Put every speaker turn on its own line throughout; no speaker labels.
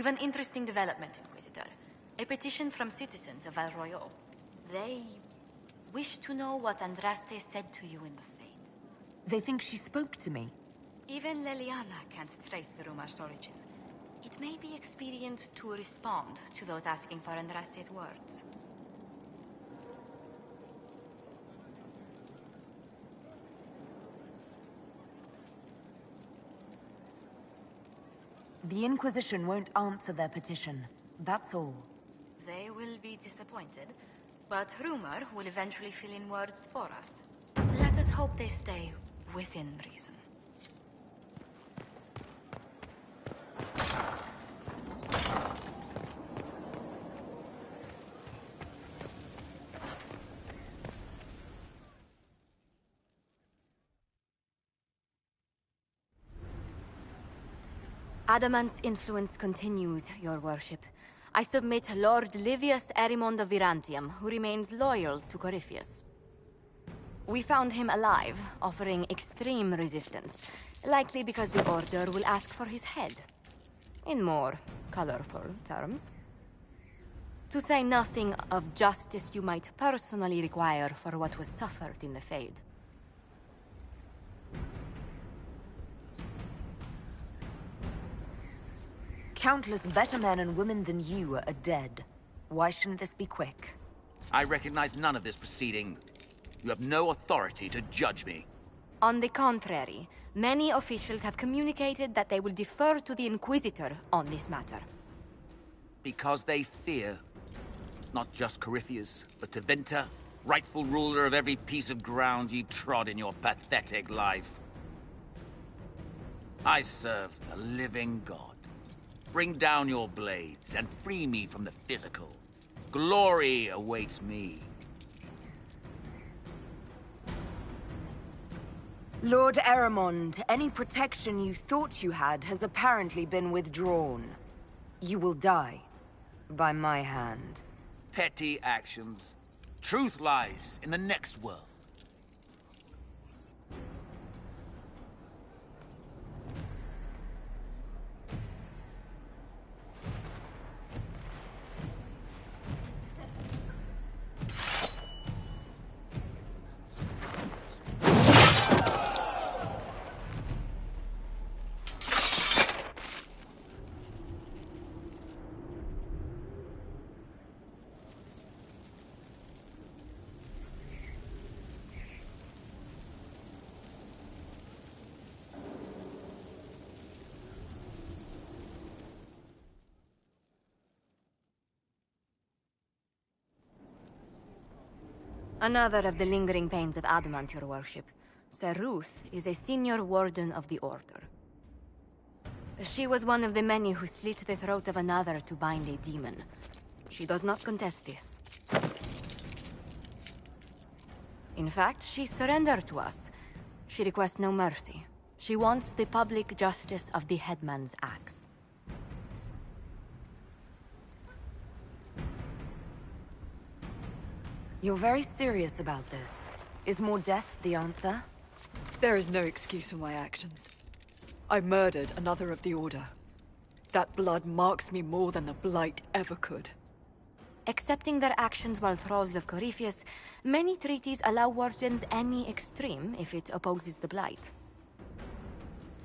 We've an interesting development, Inquisitor. A petition from citizens of Val Royal. They wish to know what Andraste said to you in the Fade.
They think she spoke to me.
Even Leliana can't trace the rumor's origin. It may be expedient to respond to those asking for Andraste's words.
The Inquisition won't answer their petition. That's all.
They will be disappointed, but rumor will eventually fill in words for us. Let us hope they stay within reason. Adamant's influence continues, your worship. I submit Lord Livius Erimond of Virantium, who remains loyal to Corypheus. We found him alive, offering extreme resistance, likely because the Order will ask for his head. In more colorful terms. To say nothing of justice you might personally require for what was suffered in the Fade.
Countless better men and women than you are dead. Why shouldn't this be quick?
I recognize none of this proceeding. You have no authority to judge me.
On the contrary, many officials have communicated that they will defer to the Inquisitor on this matter.
Because they fear. Not just Corypheus, but Tevinter, rightful ruler of every piece of ground you trod in your pathetic life. I serve a living god. Bring down your blades and free me from the physical. Glory awaits me.
Lord Erimond, any protection you thought you had has apparently been withdrawn. You will die. By my hand.
Petty actions. Truth lies in the next world.
Another of the lingering pains of Adamant, your worship. Sir Ruth is a senior warden of the Order. She was one of the many who slit the throat of another to bind a demon. She does not contest this. In fact, she surrendered to us. She requests no mercy. She wants the public justice of the headman's axe.
You're very serious about this. Is more death the answer?
There is no excuse for my actions. I murdered another of the Order. That blood marks me more than the Blight ever could.
Accepting their actions while thralls of Corypheus, many treaties allow wardens any extreme if it opposes the Blight.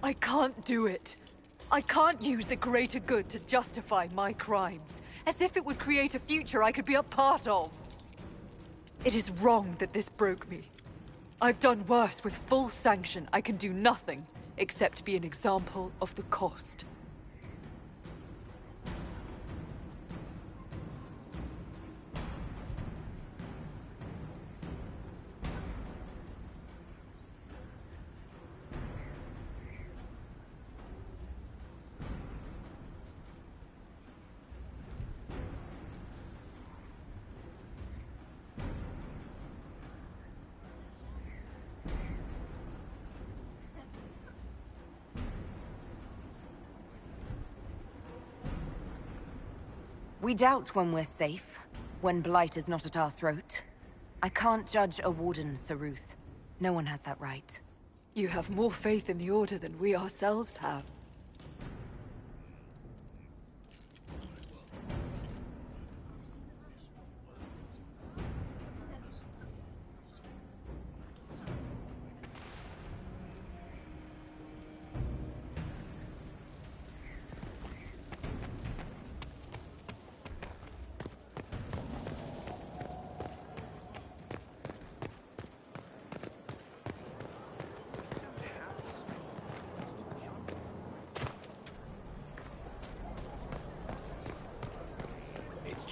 I can't do it. I can't use the greater good to justify my crimes, as if it would create a future I could be a part of. It is wrong that this broke me. I've done worse with full sanction. I can do nothing except be an example of the cost.
We doubt when we're safe, when Blight is not at our throat. I can't judge a warden, Sir Ruth. No one has that right.
You have more faith in the Order than we ourselves have.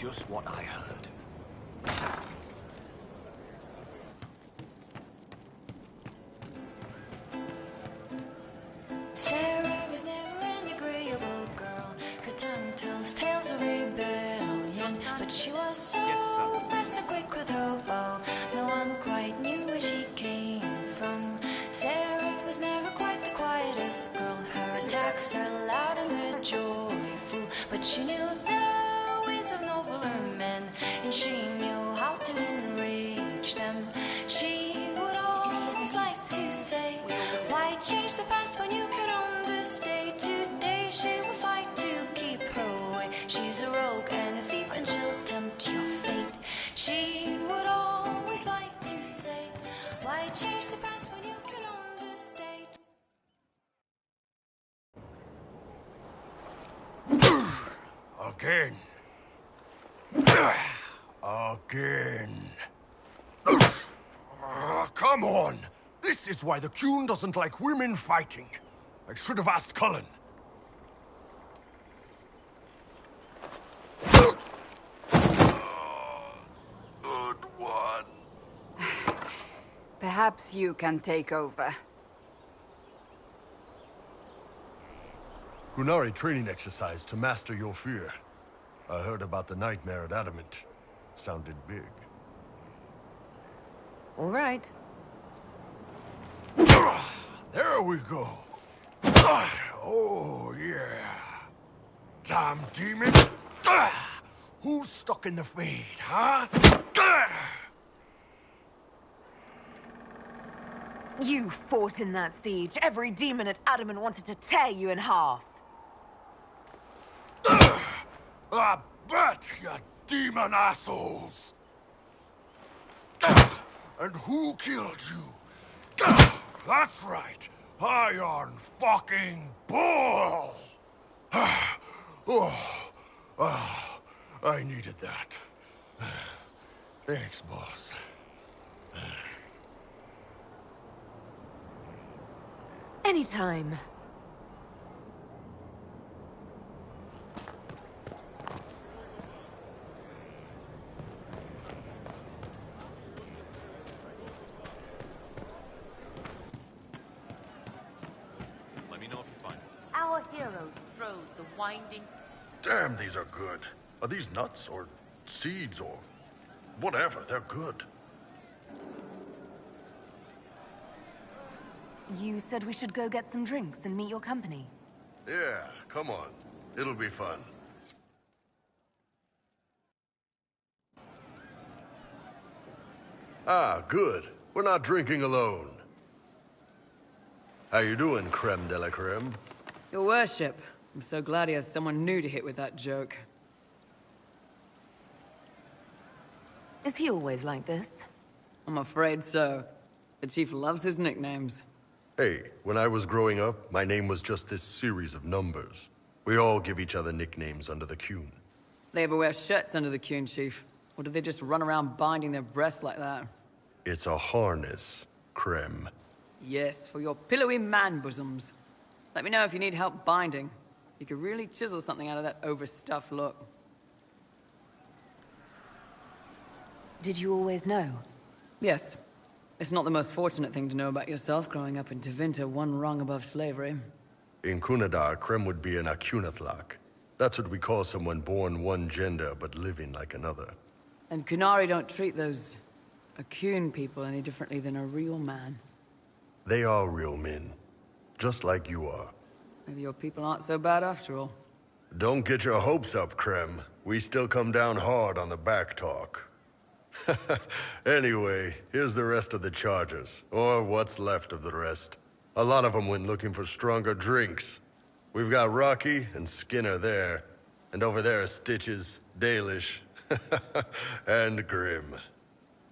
just what I heard.
Sarah was never an agreeable girl. Her tongue tells tales of rebellion, but she was so fast and quick with her bow. No one quite knew where she came from. Sarah was never quite the quietest girl. Her attacks are loud and they're joyful, but she knew the ways of nobler men, and she knew how to enrage them. She would always like to say, why change the past when you could understay? Today she will fight to keep her way. She's a rogue and a thief, and she'll tempt your fate. She would always like to say, why change the past when you can understay?
Again. Again. Come on! This is why the Qun doesn't like women fighting. I should have asked Cullen. Good one.
Perhaps you can take over.
Qunari training exercise to master your fear. I heard about the nightmare at Adamant. Sounded big.
All right.
There we go. Oh, yeah. Damn demon. Who's stuck in the fade, huh?
You fought in that siege. Every demon at Adamant wanted to tear you in half.
I bet, you demon assholes! And who killed you? That's right, Iron fucking Bull! I needed that. Thanks, boss.
Anytime.
Let me know if you find it.
Our hero strode the winding...
Damn, these are good. Are these nuts or seeds or whatever? They're good.
You said we should go get some drinks and meet your company.
Yeah, come on. It'll be fun. Ah, good. We're not drinking alone. How you doing, creme de la creme?
Your worship, I'm so glad he has someone new to hit with that joke.
Is he always like this?
I'm afraid so. The chief loves his nicknames.
Hey, when I was growing up, my name was just this series of numbers. We all give each other nicknames under the Qun.
They ever wear shirts under the Qun, chief? Or do they just run around binding their breasts like that?
It's a harness, creme.
Yes, for your pillowy man bosoms. Let me know if you need help binding. You could really chisel something out of that overstuffed look.
Did you always know?
Yes. It's not the most fortunate thing to know about yourself, growing up in Tevinter, one rung above slavery.
In Kunadar, creme would be an Akunathlak. That's what we call someone born one gender but living like another.
And Qunari don't treat those Akun people any differently than a real man.
They are real men, just like you are.
Maybe your people aren't so bad after all.
Don't get your hopes up, creme. We still come down hard on the back talk. Anyway, here's the rest of the chargers, or what's left of the rest. A lot of them went looking for stronger drinks. We've got Rocky and Skinner there, and over there are Stitches, Dalish, and Grim.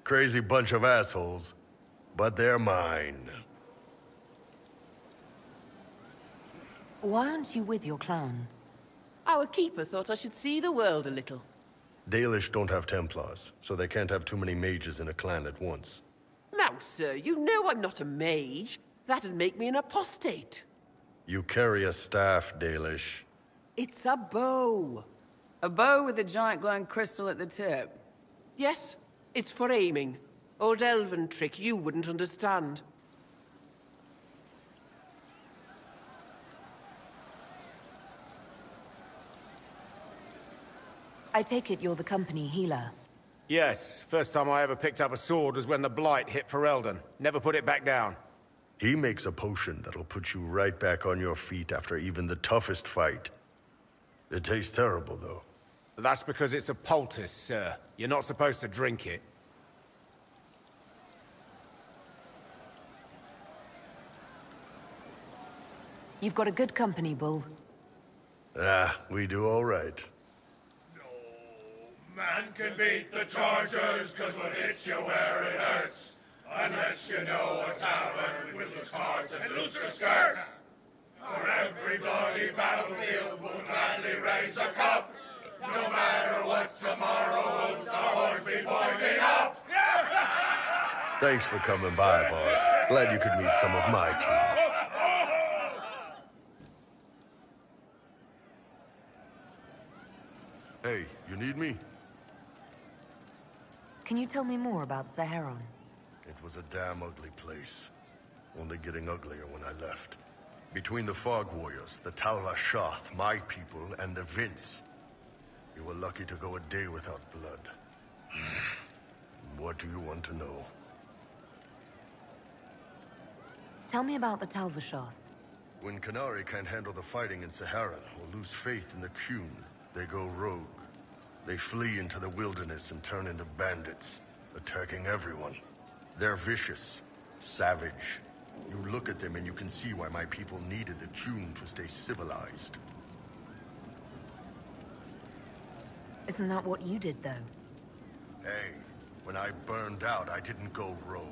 Crazy bunch of assholes, but they're mine.
Why aren't you with your clan?
Our keeper thought I should see the world a little.
Dalish don't have Templars, so they can't have too many mages in a clan at once.
Now, sir, you know I'm not a mage. That'd make me an apostate.
You carry a staff, Dalish.
It's a bow.
A bow with a giant glowing crystal at the tip.
Yes, it's for aiming. Old elven trick you wouldn't understand.
I take it you're the company healer.
Yes, first time I ever picked up a sword was when the Blight hit Ferelden. Never put it back down.
He makes a potion that'll put you right back on your feet after even the toughest fight. It tastes terrible, though.
That's because it's a poultice, sir. You're not supposed to drink it.
You've got a good company, Bull.
Ah, we do all right.
Man can beat the Chargers, cause what hits you where it hurts. Unless you know a tavern with loose cards and looser skirts. For every bloody battlefield will gladly raise a cup. No matter what tomorrow holds, the horns be pointing up.
Thanks for coming by, boss. Glad you could meet some of my team. Hey, you need me?
Can you tell me more about Saharon?
It was a damn ugly place. Only getting uglier when I left. Between the Fog Warriors, the Talva Shoth, my people, and the Vince. You were lucky to go a day without blood. What do you want to know?
Tell me about the Talvashoth.
When Canary can't handle the fighting in Saharan or lose faith in the Qun, they go rogue. They flee into the wilderness and turn into bandits, attacking everyone. They're vicious, savage. You look at them and you can see why my people needed the Qun to stay civilized.
Isn't that what you did, though?
Hey, when I burned out, I didn't go rogue.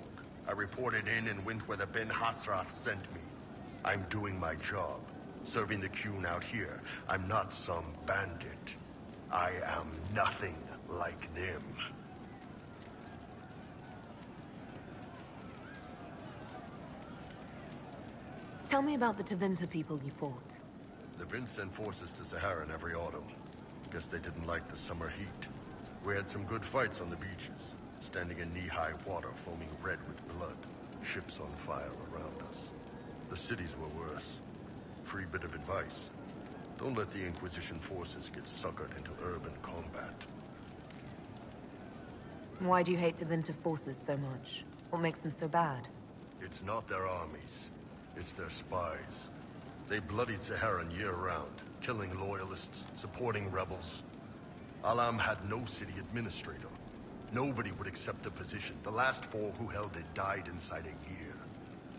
I reported in and went where the Ben Hasrath sent me. I'm doing my job, serving the Qun out here. I'm not some bandit. I am nothing like them.
Tell me about the Tevinter people you fought.
The Vince sent forces to Saharan every autumn. Guess they didn't like the summer heat. We had some good fights on the beaches, standing in knee-high water foaming red with blood, ships on fire around us. The cities were worse. Free bit of advice. Don't let the Inquisition forces get suckered into urban combat.
Why do you hate Tevinter forces so much? What makes them so bad?
It's not their armies. It's their spies. They bloodied Saharan year-round, killing loyalists, supporting rebels. Alam had no city administrator. Nobody would accept the position. The last 4 who held it died inside a year.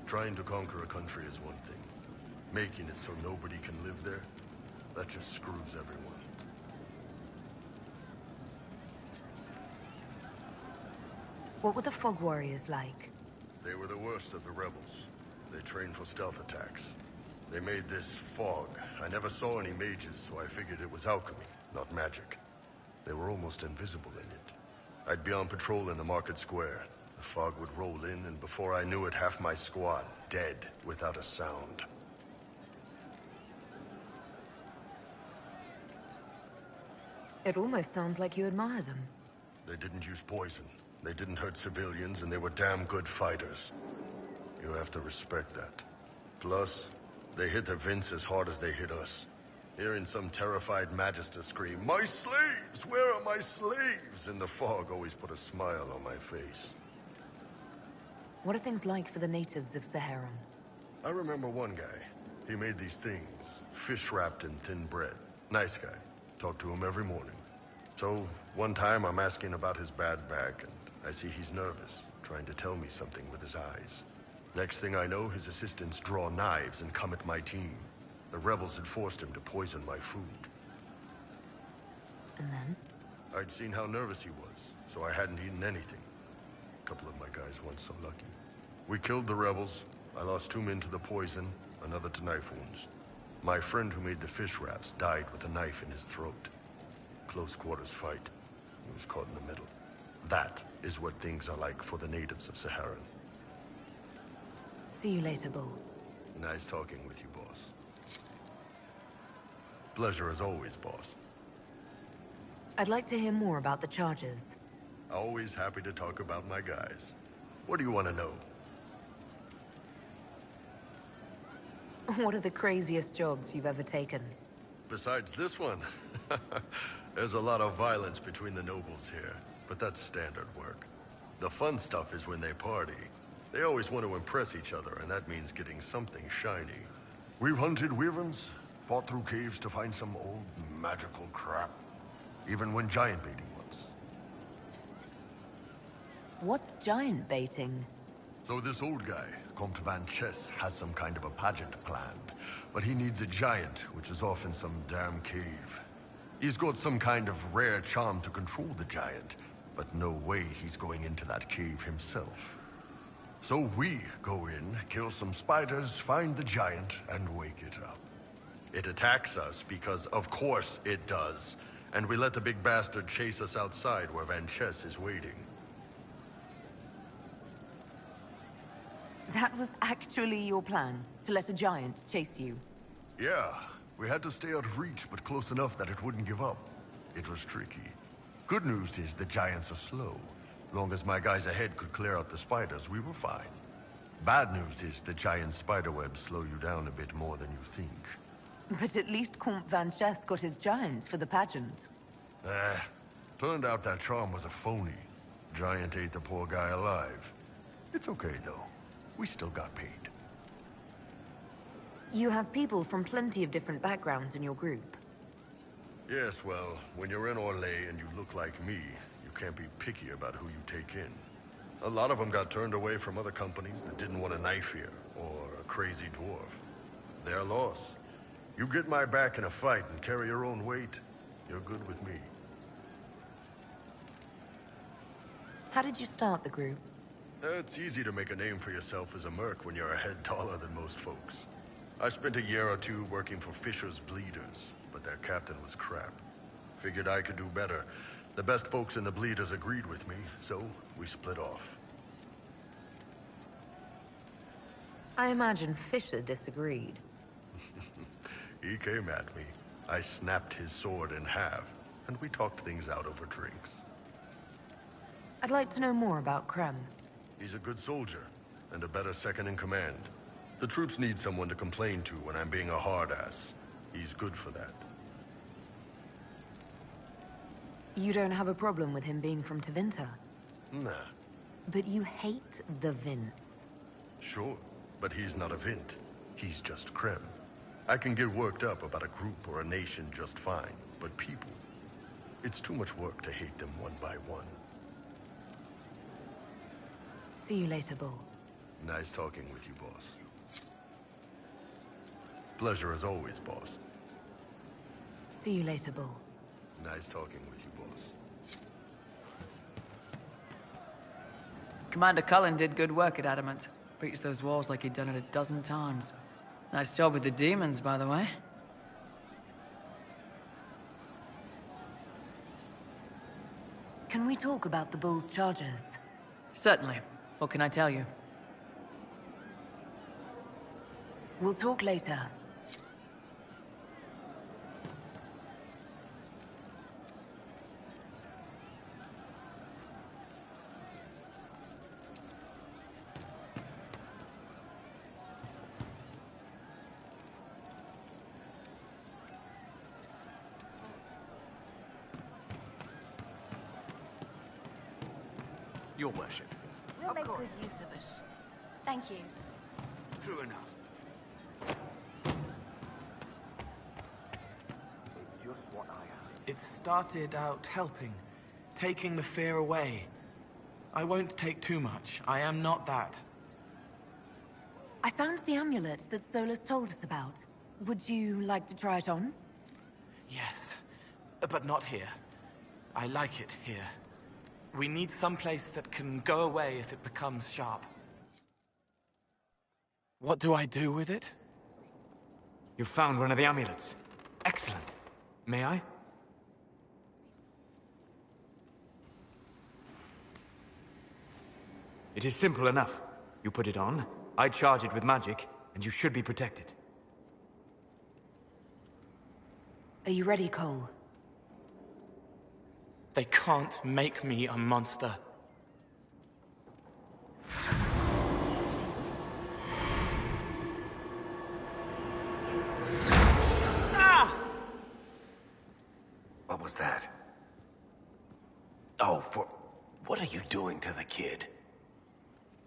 Trying to conquer a country is one thing. Making it so nobody can live there, that just screws everyone.
What were the Fog Warriors like?
They were the worst of the rebels. They trained for stealth attacks. They made this fog. I never saw any mages, so I figured it was alchemy, not magic. They were almost invisible in it. I'd be on patrol in the market square. The fog would roll in, and before I knew it, half my squad dead without a sound.
It almost sounds like you admire them.
They didn't use poison. They didn't hurt civilians, and they were damn good fighters. You have to respect that. Plus, they hit the Vince as hard as they hit us. Hearing some terrified Magister scream, "My slaves! Where are my slaves?" in the fog always put a smile on my face.
What are things like for the natives of Saharan?
I remember one guy. He made these things, fish wrapped in thin bread. Nice guy. Talk to him every morning. So, one time I'm asking about his bad back, and I see he's nervous, trying to tell me something with his eyes. Next thing I know, his assistants draw knives and come at my team. The rebels had forced him to poison my food.
And then?
I'd seen how nervous he was, so I hadn't eaten anything. A couple of my guys weren't so lucky. We killed the rebels. I lost 2 men to the poison, another to knife wounds. My friend who made the fish wraps died with a knife in his throat. Close quarters fight. He was caught in the middle. That is what things are like for the natives of Saharan.
See you later, Bull.
Nice talking with you, boss. Pleasure as always, boss.
I'd like to hear more about the charges.
Always happy to talk about my guys. What do you want to know?
What are the craziest jobs you've ever taken?
Besides this one, there's a lot of violence between the nobles here, but that's standard work. The fun stuff is when they party. They always want to impress each other, and that means getting something shiny.
We've hunted wyverns, fought through caves to find some old magical crap. Even went giant baiting once.
What's giant baiting?
So this old guy, Comte Van Chess, has some kind of a pageant planned. But he needs a giant, which is off in some damn cave. He's got some kind of rare charm to control the giant, but no way he's going into that cave himself. So we go in, kill some spiders, find the giant, and wake it up.
It attacks us because, of course, it does. And we let the big bastard chase us outside where Van Chess is waiting.
That was actually your plan, to let a giant chase you?
Yeah, we had to stay out of reach, but close enough that it wouldn't give up. It was tricky. Good news is the giants are slow. Long as my guys ahead could clear out the spiders, we were fine. Bad news is the giant spiderwebs slow you down a bit more than you think.
But at least Comte Van Chess got his giant for the pageant.
Turned out that charm was a phony. Giant ate the poor guy alive. It's okay, though. We still got paid.
You have people from plenty of different backgrounds in your group.
Yes, well, when you're in Orlais and you look like me, you can't be picky about who you take in. A lot of them got turned away from other companies that didn't want a knife here, or a crazy dwarf. Their loss. You get my back in a fight and carry your own weight, you're good with me.
How did you start the group?
It's easy to make a name for yourself as a merc when you're a head taller than most folks. I spent a year or two working for Fisher's Bleeders, but their captain was crap. Figured I could do better. The best folks in the Bleeders agreed with me, so we split off.
I imagine Fisher disagreed.
He came at me. I snapped his sword in half, and we talked things out over drinks.
I'd like to know more about Krem.
He's a good soldier, and a better second in command. The troops need someone to complain to when I'm being a hard-ass. He's good for that.
You don't have a problem with him being from Tevinter?
Nah.
But you hate the Vince.
Sure, but he's not a Vint. He's just Krem. I can get worked up about a group or a nation just fine, but people... It's too much work to hate them one by one.
See you later, Bull.
Nice talking with you, boss. Pleasure as always, boss.
See you later, Bull.
Nice talking with you, boss.
Commander Cullen did good work at Adamant. Breached those walls like he'd done it a dozen times. Nice job with the demons, by the way.
Can we talk about the Bull's charges?
Certainly. What can I tell you?
We'll talk later.
Your worship.
We'll make good use of it. Thank you.
True enough.
It started out helping, taking the fear away. I won't take too much. I am not that.
I found the amulet that Solus told us about. Would you like to try it on?
Yes, but not here. I like it here. We need some place that can go away if it becomes sharp. What do I do with it?
You found one of the amulets. Excellent. May I? It is simple enough. You put it on, I charge it with magic, and you should be protected.
Are you ready, Cole?
They can't make me a monster. Ah!
What was that? Oh, what are you doing to the kid?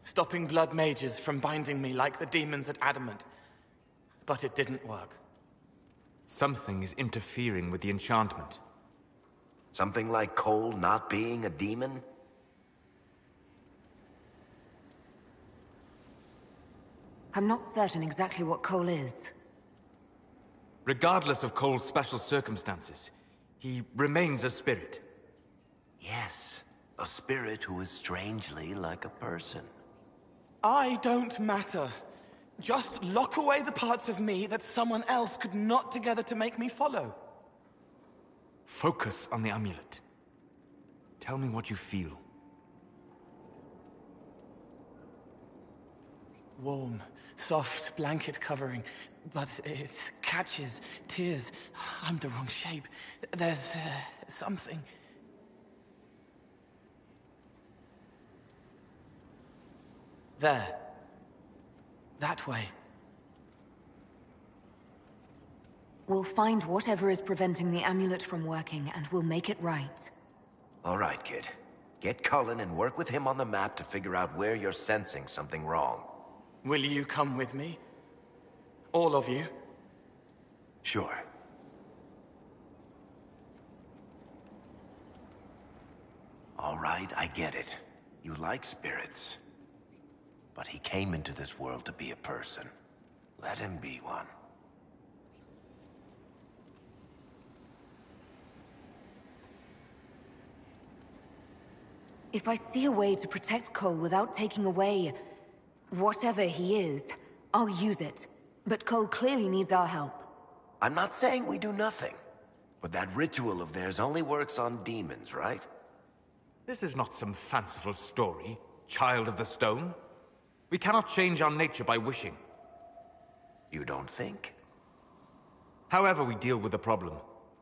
Stopping blood mages from binding me like the demons at Adamant. But it didn't work.
Something is interfering with the enchantment.
Something like Cole not being a demon?
I'm not certain exactly what Cole is.
Regardless of Cole's special circumstances, he remains a spirit.
Yes, a spirit who is strangely like a person.
I don't matter. Just lock away the parts of me that someone else could knot together to make me follow.
Focus on the amulet. Tell me what you feel.
Warm, soft blanket covering, but it catches tears. I'm the wrong shape. There's something. There. That way.
We'll find whatever is preventing the amulet from working, and we'll make it right.
All right, kid. Get Cullen and work with him on the map to figure out where you're sensing something wrong.
Will you come with me? All of you?
Sure. All right, I get it. You like spirits. But he came into this world to be a person. Let him be one.
If I see a way to protect Cole without taking away whatever he is, I'll use it. But Cole clearly needs our help.
I'm not saying we do nothing. But that ritual of theirs only works on demons, right?
This is not some fanciful story, child of the stone. We cannot change our nature by wishing.
You don't think?
However we deal with the problem,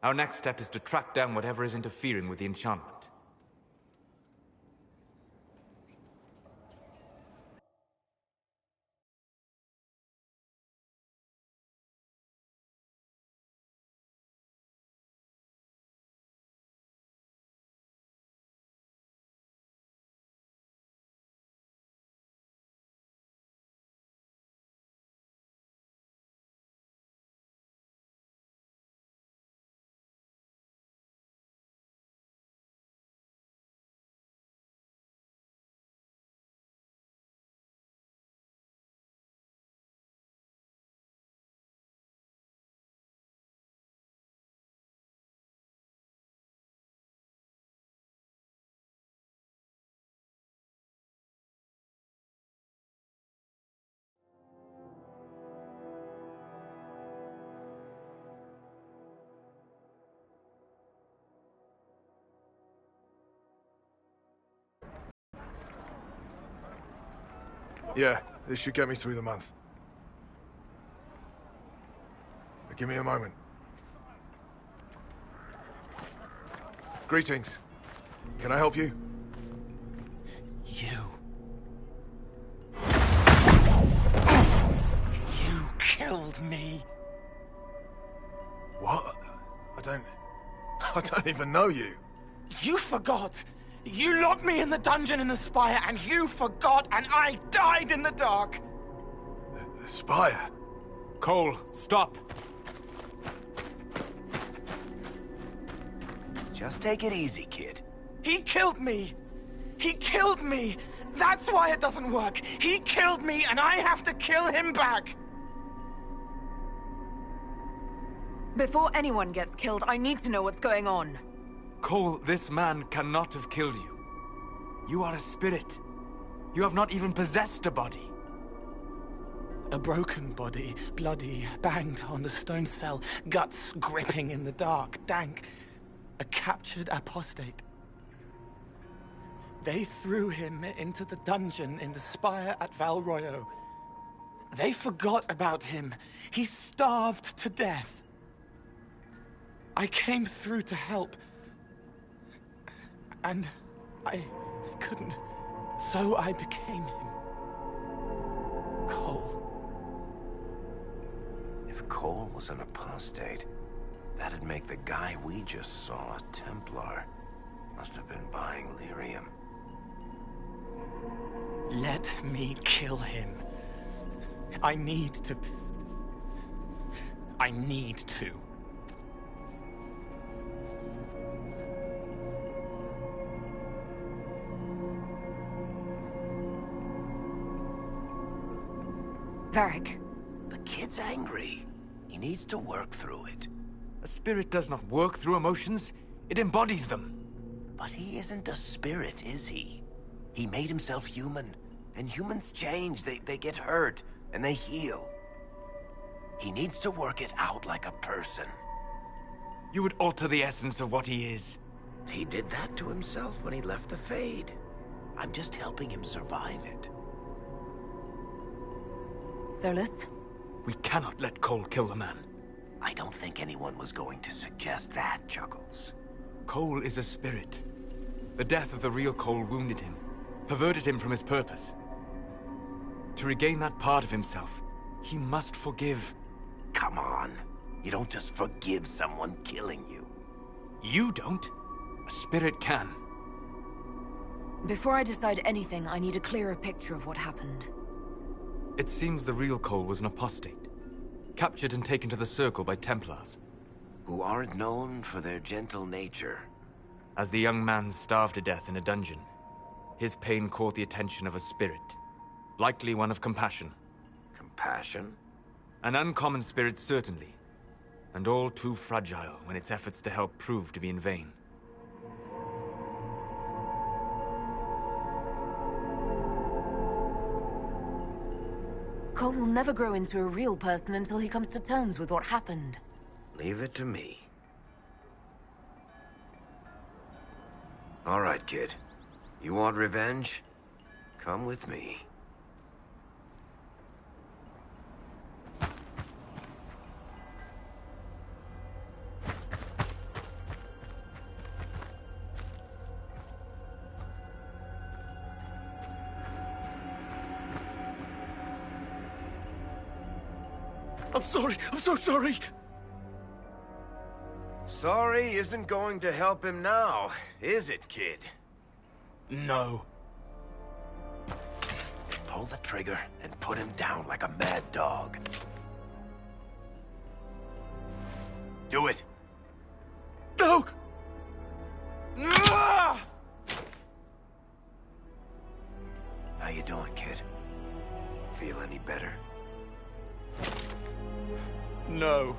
our next step is to track down whatever is interfering with the enchantment.
Yeah, this should get me through the month. But give me a moment. Greetings. Can I help you?
You killed me.
What? I don't even know you.
You forgot. You locked me in the dungeon in the spire, and you forgot, and I died in the dark.
The spire?
Cole, stop.
Just take it easy, kid.
He killed me. He killed me. That's why it doesn't work. He killed me, and I have to kill him back.
Before anyone gets killed, I need to know what's going on.
Cole, this man cannot have killed you. You are a spirit. You have not even possessed a body.
A broken body, bloody, banged on the stone cell, guts gripping in the dark, dank. A captured apostate. They threw him into the dungeon in the spire at Val Royo. They forgot about him. He starved to death. I came through to help. And I couldn't. So I became him. Cole.
If Cole was an apostate, that'd make the guy we just saw a Templar. Must have been buying lyrium.
Let me kill him. I need to.
Varric.
The kid's angry. He needs to work through it.
A spirit does not work through emotions, it embodies them.
But he isn't a spirit, is he? He made himself human, and humans change. They get hurt, and they heal. He needs to work it out like a person.
You would alter the essence of what he is.
He did that to himself when he left the Fade. I'm just helping him survive it.
Solus?
We cannot let Cole kill the man.
I don't think anyone was going to suggest that, Chuckles.
Cole is a spirit. The death of the real Cole wounded him, perverted him from his purpose. To regain that part of himself, he must forgive.
Come on. You don't just forgive someone killing you.
You don't. A spirit can.
Before I decide anything, I need a clearer picture of what happened.
It seems the real Cole was an apostate, captured and taken to the Circle by Templars.
Who aren't known for their gentle nature.
As the young man starved to death in a dungeon, his pain caught the attention of a spirit, likely one of compassion.
Compassion?
An uncommon spirit, certainly, and all too fragile when its efforts to help prove to be in vain.
Cole will never grow into a real person until he comes to terms with what happened.
Leave it to me. All right, kid. You want revenge? Come with me.
I'm sorry. I'm so sorry.
Sorry isn't going to help him now, is it, kid?
No.
Pull the trigger and put him down like a mad dog. Do it.
No!
How you doing, kid? Feel any better?
No.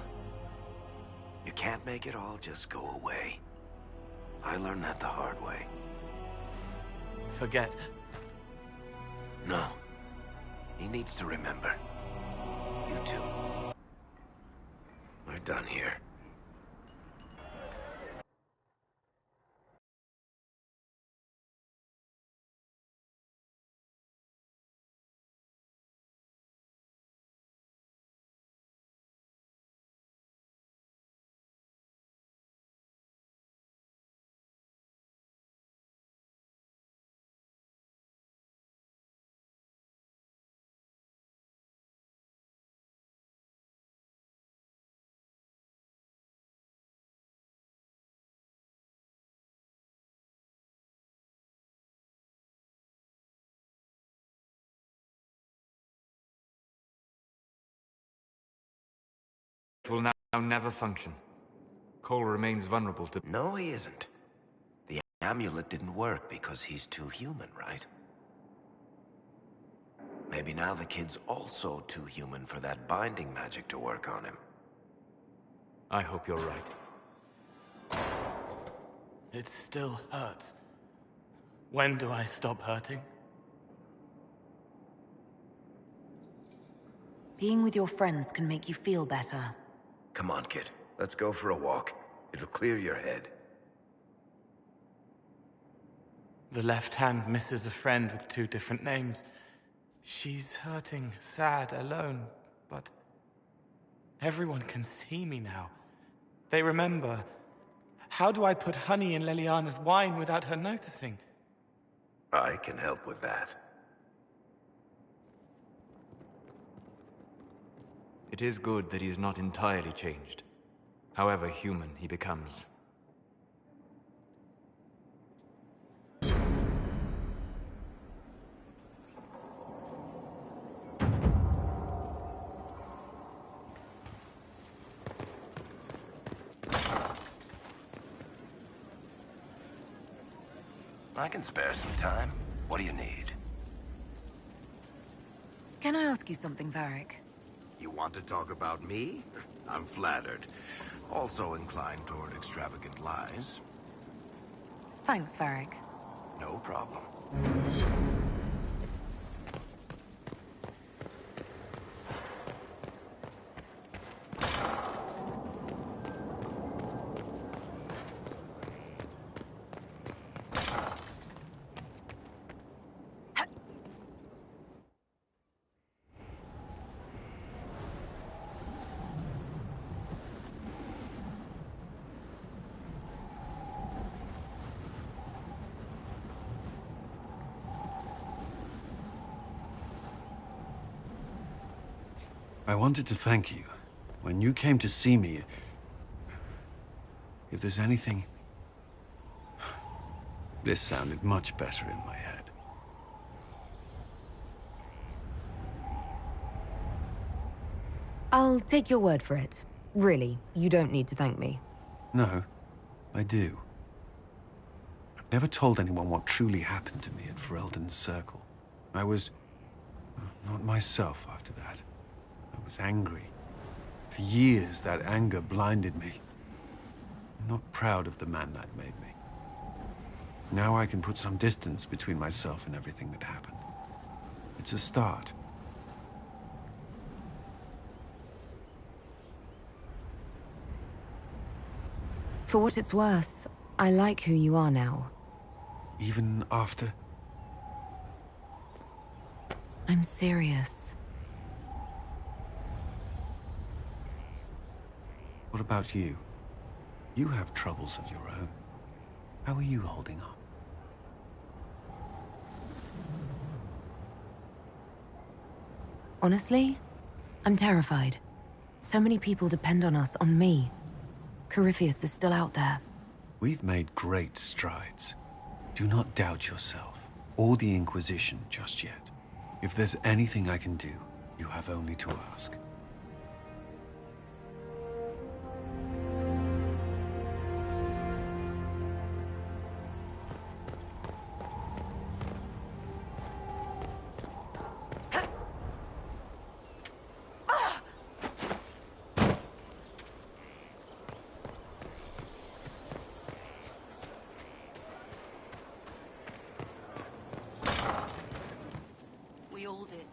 You can't make it all just go away. I learned that the hard way.
Forget.
No. He needs to remember. You too. We're done here.
It will now never function. Cole remains vulnerable to...
No, he isn't. The amulet didn't work because he's too human, right? Maybe now the kid's also too human for that binding magic to work on him.
I hope you're right.
It still hurts. When do I stop hurting?
Being with your friends can make you feel better.
Come on, kid. Let's go for a walk. It'll clear your head.
The left hand misses a friend with 2 different names. She's hurting, sad, alone, but everyone can see me now. They remember How do I put honey in Leliana's wine without her noticing?
I can help with that.
It is good that he is not entirely changed, however human he becomes.
I can spare some time. What do you need?
Can I ask you something, Varric?
You want to talk about me? I'm flattered. Also inclined toward extravagant lies.
Thanks, Varric.
No problem.
I wanted to thank you. When you came to see me, if there's anything... This sounded much better in my head.
I'll take your word for it. Really, you don't need to thank me.
No, I do. I've never told anyone what truly happened to me at Ferelden's Circle. I was... not myself after that. I was angry. For years, that anger blinded me. I'm not proud of the man that made me. Now I can put some distance between myself and everything that happened. It's a start.
For what it's worth, I like who you are now.
Even after?
I'm serious.
What about you? You have troubles of your own. How are you holding up?
Honestly, I'm terrified. So many people depend on us, on me. Corypheus is still out there.
We've made great strides. Do not doubt yourself, or the Inquisition just yet. If there's anything I can do, you have only to ask.
We all did.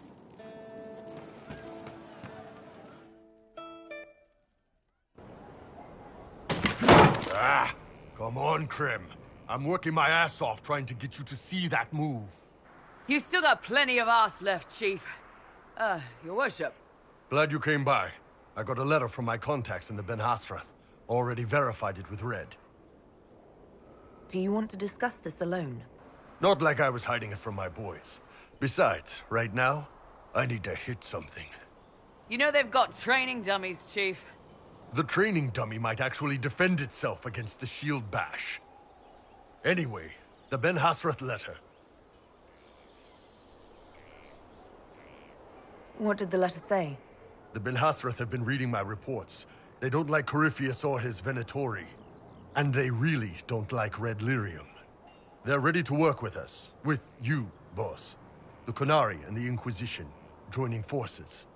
Ah! Come on, Krim. I'm working my ass off trying to get you to see that move.
You still got plenty of arse left, Chief. Your worship.
Glad you came by. I got a letter from my contacts in the Ben Hasrath. Already verified it with Red.
Do you want to discuss this alone?
Not like I was hiding it from my boys. Besides, right now, I need to hit something.
You know they've got training dummies, Chief.
The training dummy might actually defend itself against the shield bash. Anyway, the Ben Hasrath letter.
What did the letter say?
The Ben Hasrath have been reading my reports. They don't like Corypheus or his Venatori. And they really don't like Red Lyrium. They're ready to work with us. With you, boss. The Qunari and the Inquisition, joining forces.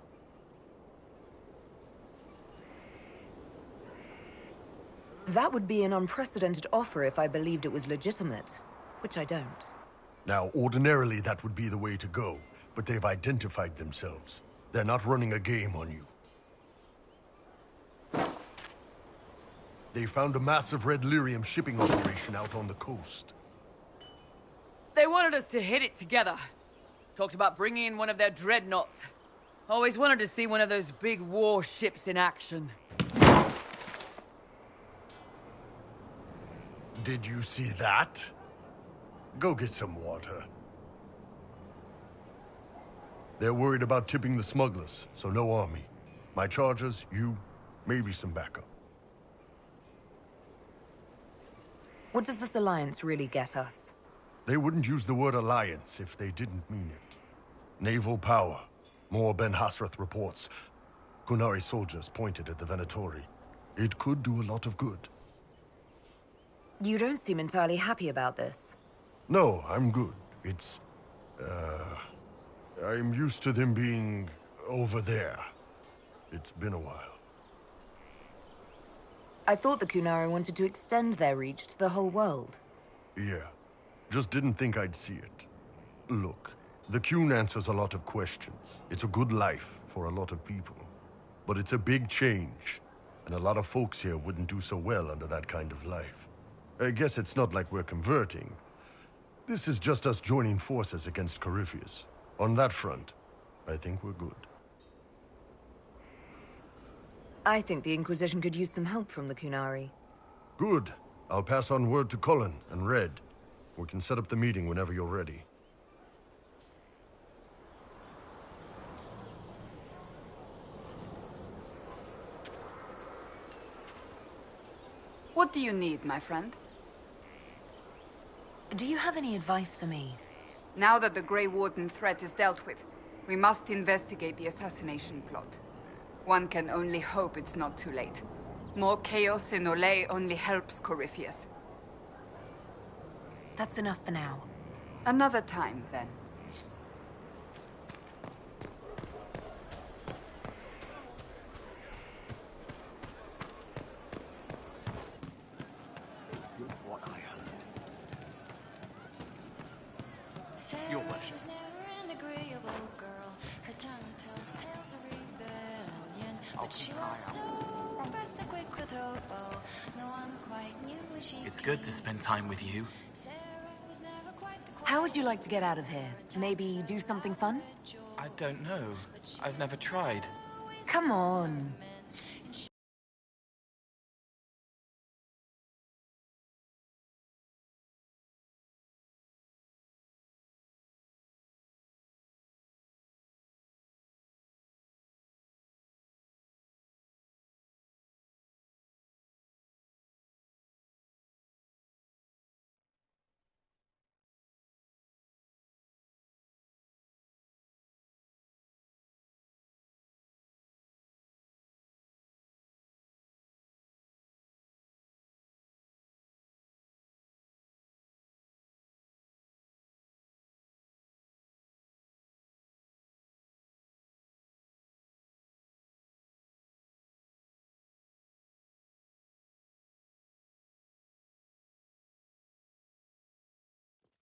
That would be an unprecedented offer if I believed it was legitimate, which I don't.
Now, ordinarily that would be the way to go, but they've identified themselves. They're not running a game on you. They found a massive Red Lyrium shipping operation out on the coast.
They wanted us to hit it together. Talked about bringing in one of their dreadnoughts. Always wanted to see one of those big warships in action.
Did you see that? Go get some water. They're worried about tipping the smugglers, so no army. My chargers, you, maybe some backup.
What does this alliance really get us?
They wouldn't use the word alliance if they didn't mean it. Naval power. More Ben Hasrath reports. Qunari soldiers pointed at the Venatori. It could do a lot of good.
You don't seem entirely happy about this.
No, I'm good. It's... I'm used to them being over there. It's been a while.
I thought the Qunari wanted to extend their reach to the whole world.
Yeah. Just didn't think I'd see it. Look, the Qun answers a lot of questions. It's a good life for a lot of people. But it's a big change, and a lot of folks here wouldn't do so well under that kind of life. I guess it's not like we're converting. This is just us joining forces against Corypheus. On that front, I think we're good.
I think the Inquisition could use some help from the Qunari.
Good. I'll pass on word to Cullen and Red. We can set up the meeting whenever you're ready.
What do you need, my friend?
Do you have any advice for me?
Now that the Grey Warden threat is dealt with, we must investigate the assassination plot. One can only hope it's not too late. More chaos in Olay only helps Corypheus.
That's enough for now.
Another time, then.
What I heard.
Your worship. Was never an agreeable girl. Her tongue tells tales of rebellion, but she was so fast and quick with her bow. No one quite knew where she
It's good to spend time with you.
How would you like to get out of here? Maybe do something fun?
I don't know. I've never tried.
Come on.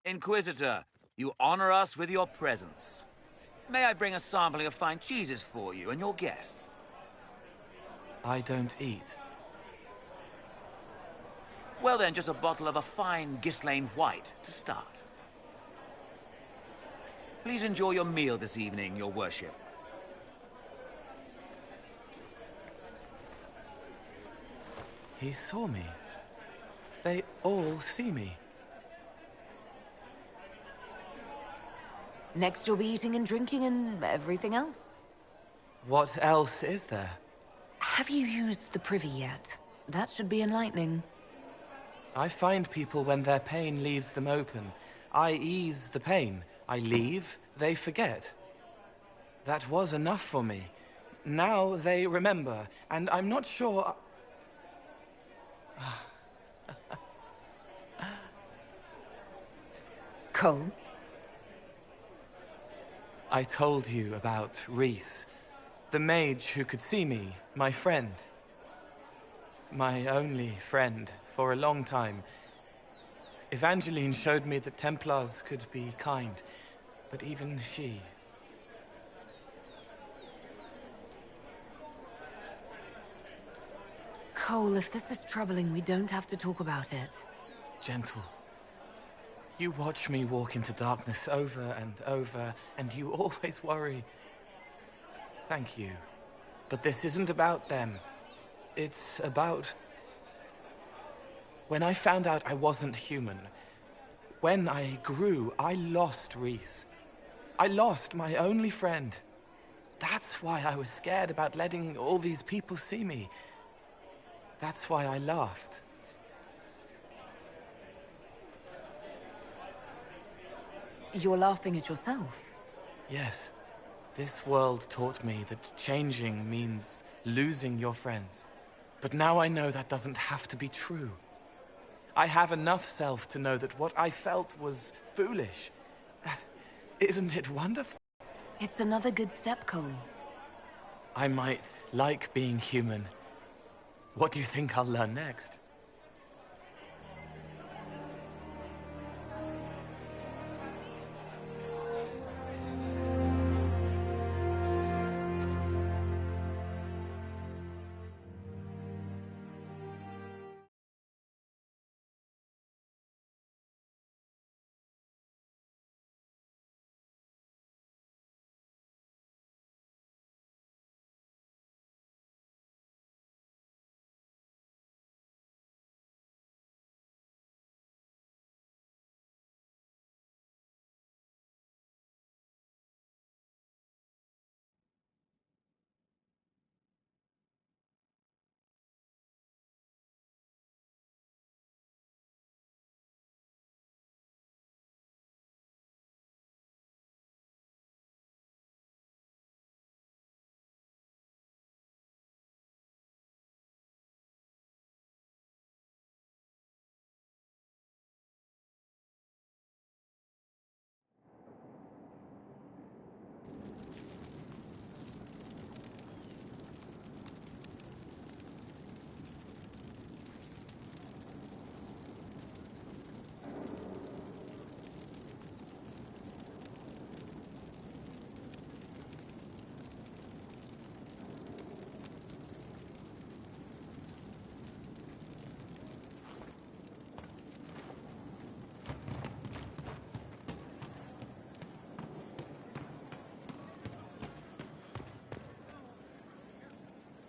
Inquisitor, you honor us with your presence. May I bring a sampling of fine cheeses for you and your guest?
I don't eat.
Well then, just a bottle of a fine Gislane White to start. Please enjoy your meal this evening, your worship.
He saw me. They all see me.
Next you'll be eating and drinking and everything else.
What else is there?
Have you used the privy yet? That should be enlightening.
I find people when their pain leaves them open. I ease the pain. I leave, they forget. That was enough for me. Now they remember, and I'm not sure...
Cole?
I told you about Reese, the mage who could see me, my friend. My only friend for a long time. Evangeline showed me that Templars could be kind, but even she...
Cole, if this is troubling, we don't have to talk about it.
Gentle. You watch me walk into darkness over and over, and you always worry. Thank you. But this isn't about them. It's about... When I found out I wasn't human, when I grew, I lost Reese. I lost my only friend. That's why I was scared about letting all these people see me. That's why I laughed.
You're laughing at yourself?
Yes. This world taught me that changing means losing your friends. But now I know that doesn't have to be true. I have enough self to know that what I felt was foolish. Isn't it wonderful?
It's another good step, Cole.
I might like being human. What do you think I'll learn next?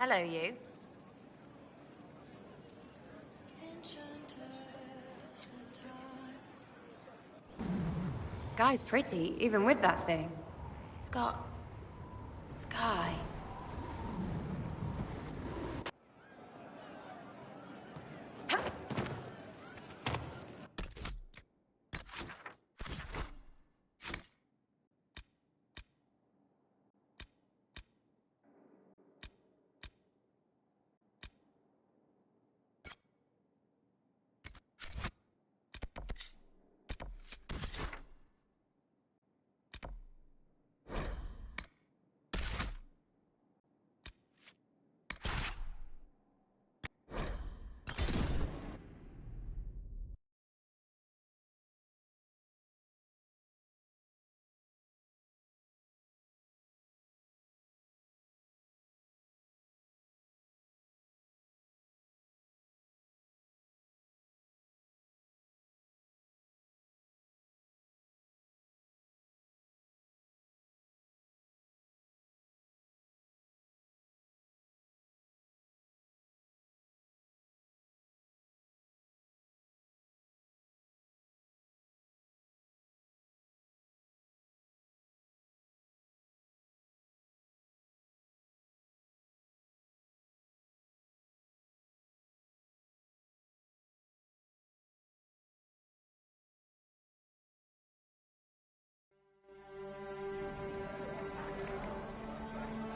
Hello, you. Sky's pretty, even with that thing. It's got... sky.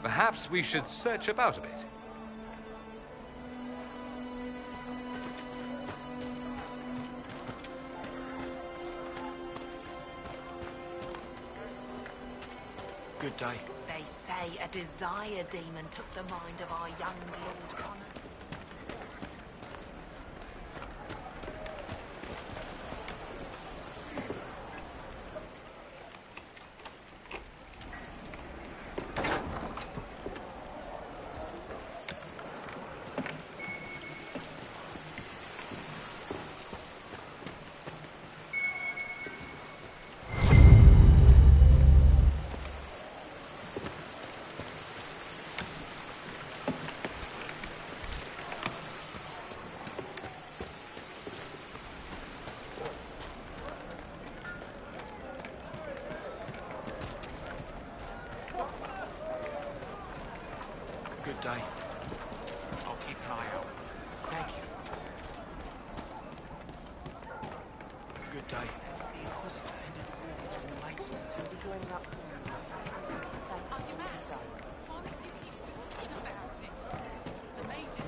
Perhaps we should search about a bit.
Good day.
They say a desire demon took the mind of our young Lord Connor.
day. The Inquisitor ended the war between the mages until we joined up.
Are you mad? Why would you keep talking about it? The mages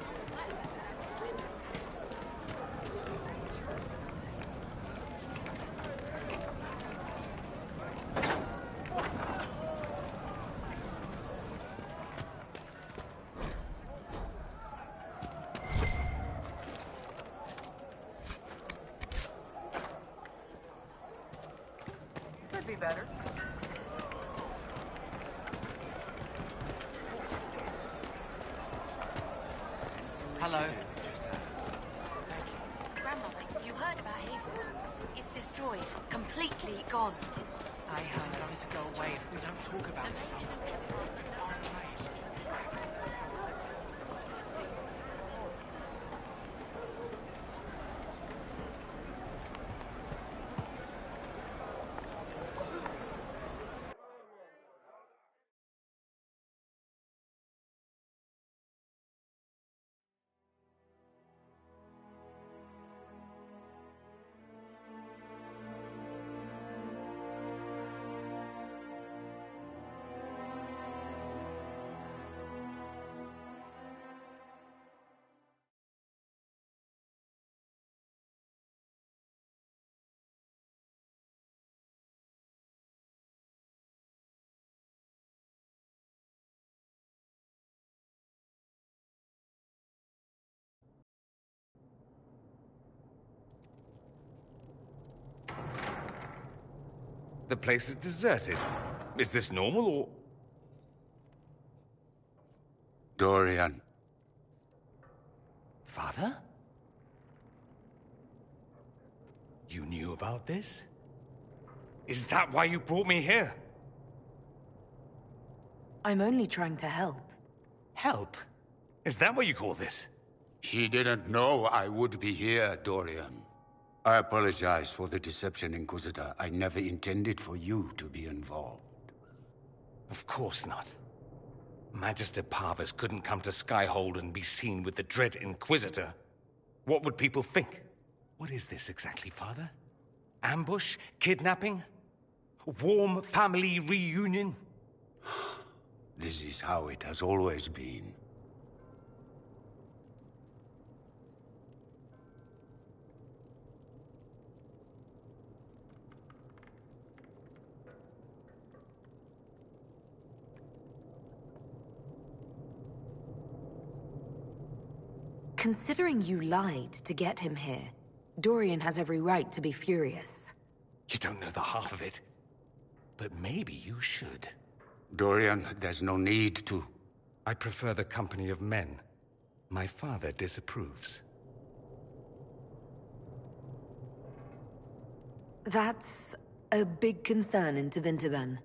Could be better.
Hello.
Grandmother, you heard about Haven. It's destroyed. Completely gone.
Aias are going to go away if we don't talk about it.
The place is deserted. Is this normal, or...?
Dorian.
Father? You knew about this? Is that why you brought me here?
I'm only trying to help.
Help? Is that what you call this?
She didn't know I would be here, Dorian. I apologize for the deception, Inquisitor. I never intended for you to be involved.
Of course not. Magister Parvus couldn't come to Skyhold and be seen with the dread Inquisitor. What would people think? What is this exactly, Father? Ambush? Kidnapping? Warm family reunion?
This is how it has always been.
Considering you lied to get him here, Dorian has every right to be furious.
You don't know the half of it. But maybe you should.
Dorian, there's no need to.
I prefer the company of men. My father disapproves.
That's a big concern in Tevinter, then.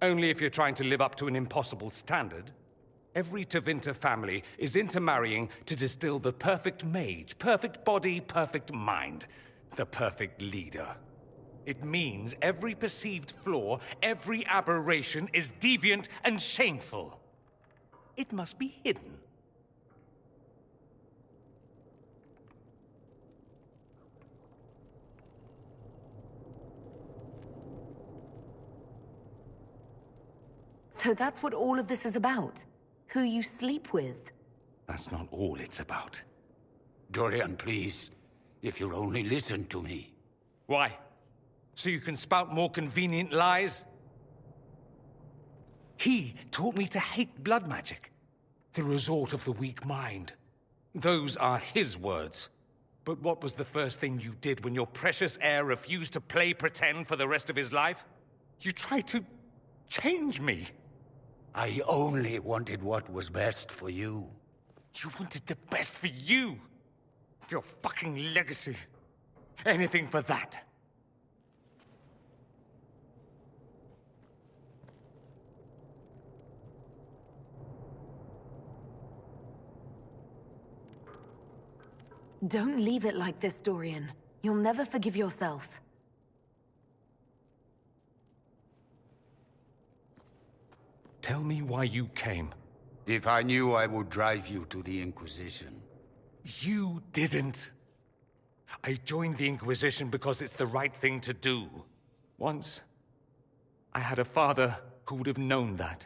Only if you're trying to live up to an impossible standard. Every Tevinter family is intermarrying to distill the perfect mage, perfect body, perfect mind, the perfect leader. It means every perceived flaw, every aberration is deviant and shameful. It must be hidden.
So that's what all of this is about? Who you sleep with?
That's not all it's about.
Dorian, please. If you'll only listen to me.
Why? So you can spout more convenient lies? He taught me to hate blood magic. The resort of the weak mind. Those are his words. But what was the first thing you did when your precious heir refused to play pretend for the rest of his life? You tried to change me.
I only wanted what was best for you.
You wanted the best for you? Your fucking legacy. Anything for that.
Don't leave it like this, Dorian. You'll never forgive yourself.
Tell me why you came.
If I knew, I would drive you to the Inquisition.
You didn't. I joined the Inquisition because it's the right thing to do. Once, I had a father who would have known that.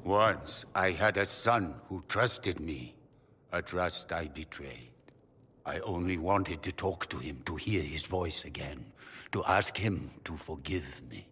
Once, I had a son who trusted me. A trust I betrayed. I only wanted to talk to him, to hear his voice again, to ask him to forgive me.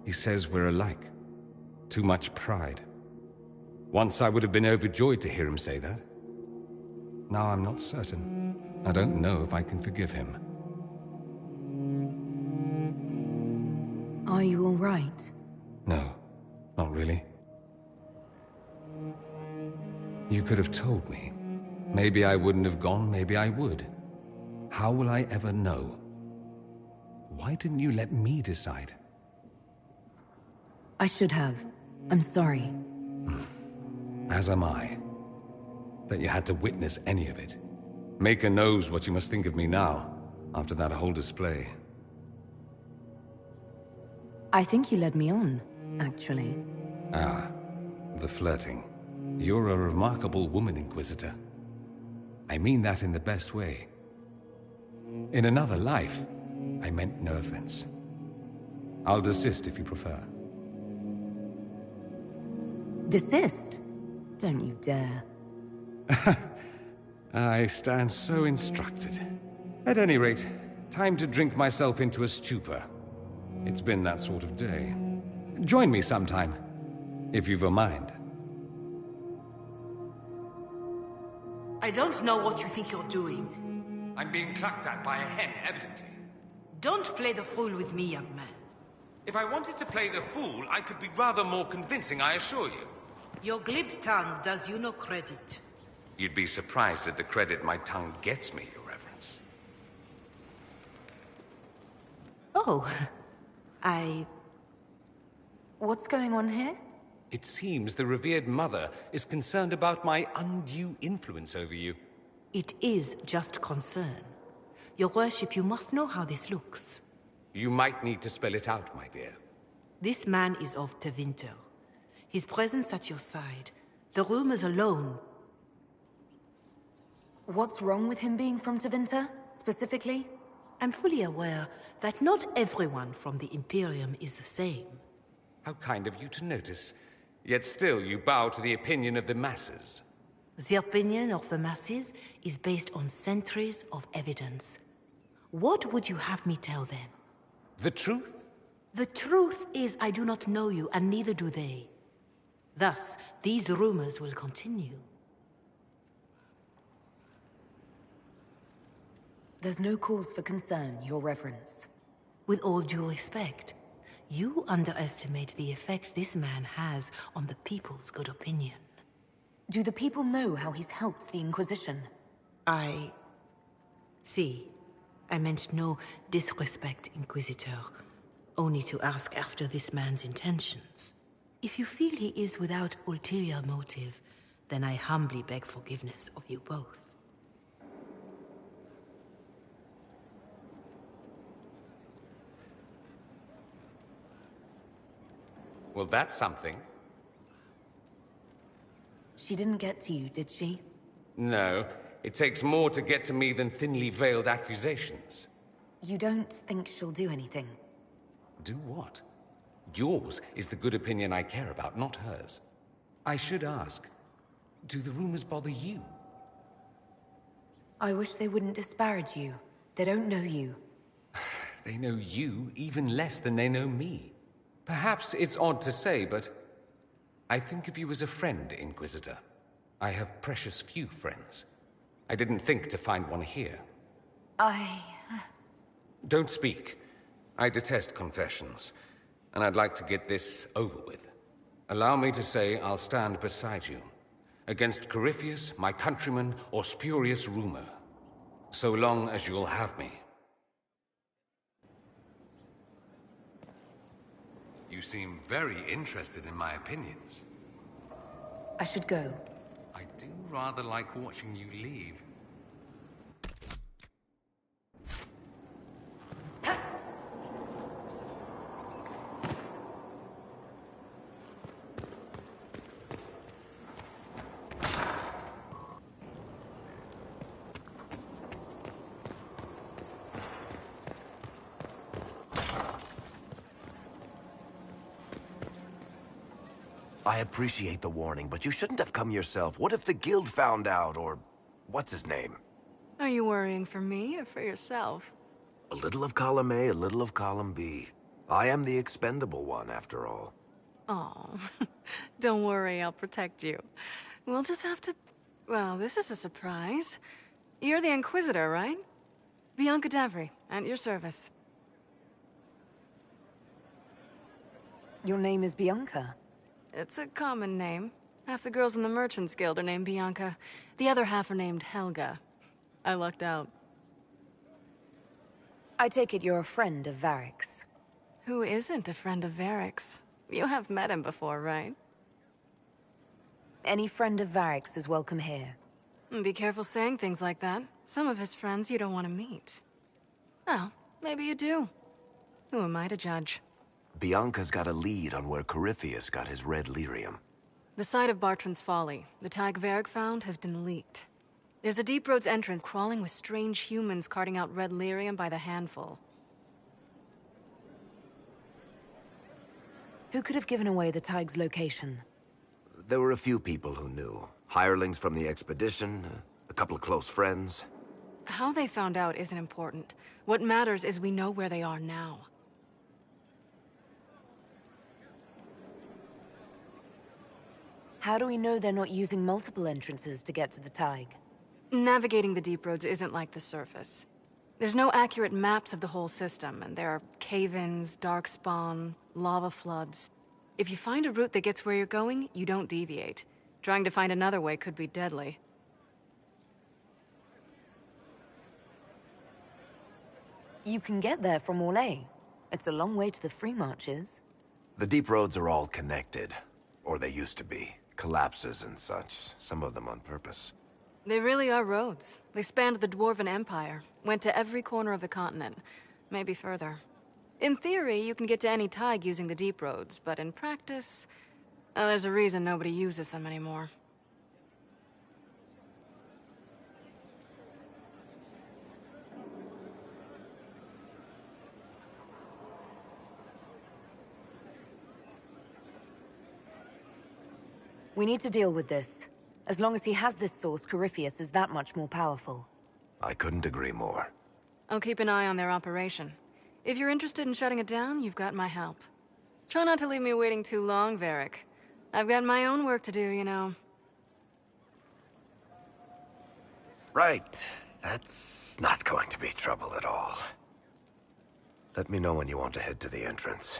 He says we're alike. Too much pride. Once I would have been overjoyed to hear him say that. Now I'm not certain. I don't know if I can forgive him.
Are you all right?
No, not really. You could have told me. Maybe I wouldn't have gone, maybe I would. How will I ever know? Why didn't you let me decide?
I should have. I'm sorry.
As am I. That you had to witness any of it. Maker knows what you must think of me now, after that whole display.
I think you led me on, actually.
Ah, the flirting. You're a remarkable woman, Inquisitor. I mean that in the best way. In another life, I meant no offense. I'll desist if you prefer.
Desist? Don't you dare.
I stand so instructed. At any rate, time to drink myself into a stupor. It's been that sort of day. Join me sometime, if you've a mind.
I don't know what you think you're doing.
I'm being clucked at by a hen, evidently.
Don't play the fool with me, young man.
If I wanted to play the fool, I could be rather more convincing, I assure you.
Your glib tongue does you no credit.
You'd be surprised at the credit my tongue gets me, Your Reverence.
Oh,
What's going on here?
It seems the revered mother is concerned about my undue influence over you.
It is just concern. Your worship, you must know how this looks.
You might need to spell it out, my dear.
This man is of Tevinter. His presence at your side, the rumors alone.
What's wrong with him being from Tevinter, specifically?
I'm fully aware that not everyone from the Imperium is the same.
How kind of you to notice. Yet still you bow to the opinion of the masses.
The opinion of the masses is based on centuries of evidence. What would you have me tell them?
The truth?
The truth is I do not know you, and neither do they. Thus, these rumors will continue.
There's no cause for concern, Your Reverence.
With all due respect, you underestimate the effect this man has on the people's good opinion.
Do the people know how he's helped the Inquisition?
See, I meant no disrespect, Inquisitor. Only to ask after this man's intentions. If you feel he is without ulterior motive, then I humbly beg forgiveness of you both.
Well, that's something.
She didn't get to you, did she?
No, it takes more to get to me than thinly veiled accusations.
You don't think she'll do anything?
Do what? Yours is the good opinion I care about, not hers. I should ask, do the rumors bother you?
I wish they wouldn't disparage you. They don't know you.
They know you even less than they know me. Perhaps it's odd to say, but I think of you as a friend, Inquisitor. I have precious few friends. I didn't think to find one here. Don't speak. I detest confessions, and I'd like to get this over with. Allow me to say I'll stand beside you, against Corypheus, my countrymen, or spurious rumor, so long as you'll have me. You seem very interested in my opinions.
I should go.
I do rather like watching you leave.
I appreciate the warning, but you shouldn't have come yourself. What if the guild found out, or what's his name?
Are you worrying for me or for yourself?
A little of column A, a little of column B. I am the expendable one, after all.
Oh, don't worry, I'll protect you. We'll just have to... Well, this is a surprise. You're the Inquisitor, right? Bianca Davry, at your service.
Your name is Bianca?
It's a common name. Half the girls in the Merchants Guild are named Bianca. The other half are named Helga. I lucked out.
I take it you're a friend of Varric's.
Who isn't a friend of Varric's? You have met him before, right?
Any friend of Varric's is welcome here.
Be careful saying things like that. Some of his friends you don't want to meet. Well, maybe you do. Who am I to judge?
Bianca's got a lead on where Corypheus got his red lyrium.
The site of Bartran's Folly, the tag Varric found, has been leaked. There's a Deep Roads entrance crawling with strange humans carting out red lyrium by the handful.
Who could have given away the Tig's location?
There were a few people who knew. Hirelings from the expedition, a couple of close friends.
How they found out isn't important. What matters is we know where they are now.
How do we know they're not using multiple entrances to get to the Tig?
Navigating the Deep Roads isn't like the surface. There's no accurate maps of the whole system, and there are cave-ins, darkspawn, lava floods. If you find a route that gets where you're going, you don't deviate. Trying to find another way could be deadly.
You can get there from Orlais. It's a long way to the Free Marches.
The deep roads are all connected. Or they used to be. Collapses and such, some of them on purpose.
They really are roads. They spanned the Dwarven Empire, went to every corner of the continent, maybe further. In theory, you can get to any Tig using the deep roads, but in practice, there's a reason nobody uses them anymore.
We need to deal with this. As long as he has this source, Corypheus is that much more powerful.
I couldn't agree more.
I'll keep an eye on their operation. If you're interested in shutting it down, you've got my help. Try not to leave me waiting too long, Varric. I've got my own work to do, you know.
Right. That's not going to be trouble at all. Let me know when you want to head to the entrance.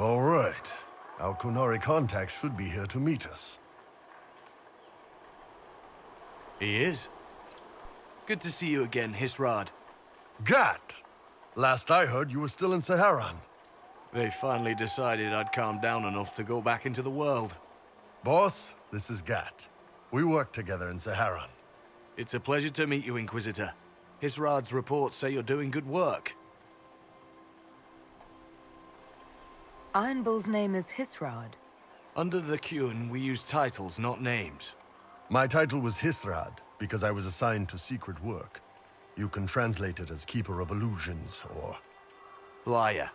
All right. Our Kunari contact should be here to meet us.
He is. Good to see you again, Hisrad.
Gat! Last I heard, you were still in Saharan.
They finally decided I'd calmed down enough to go back into the world.
Boss, this is Gat. We work together in Saharan.
It's a pleasure to meet you, Inquisitor. Hisrad's reports say you're doing good work. Iron Bull's name is Hisrad. Under the Qun, we use titles, not names.
My title was Hisrad, because I was assigned to secret work. You can translate it as Keeper of Illusions, or...
Liar.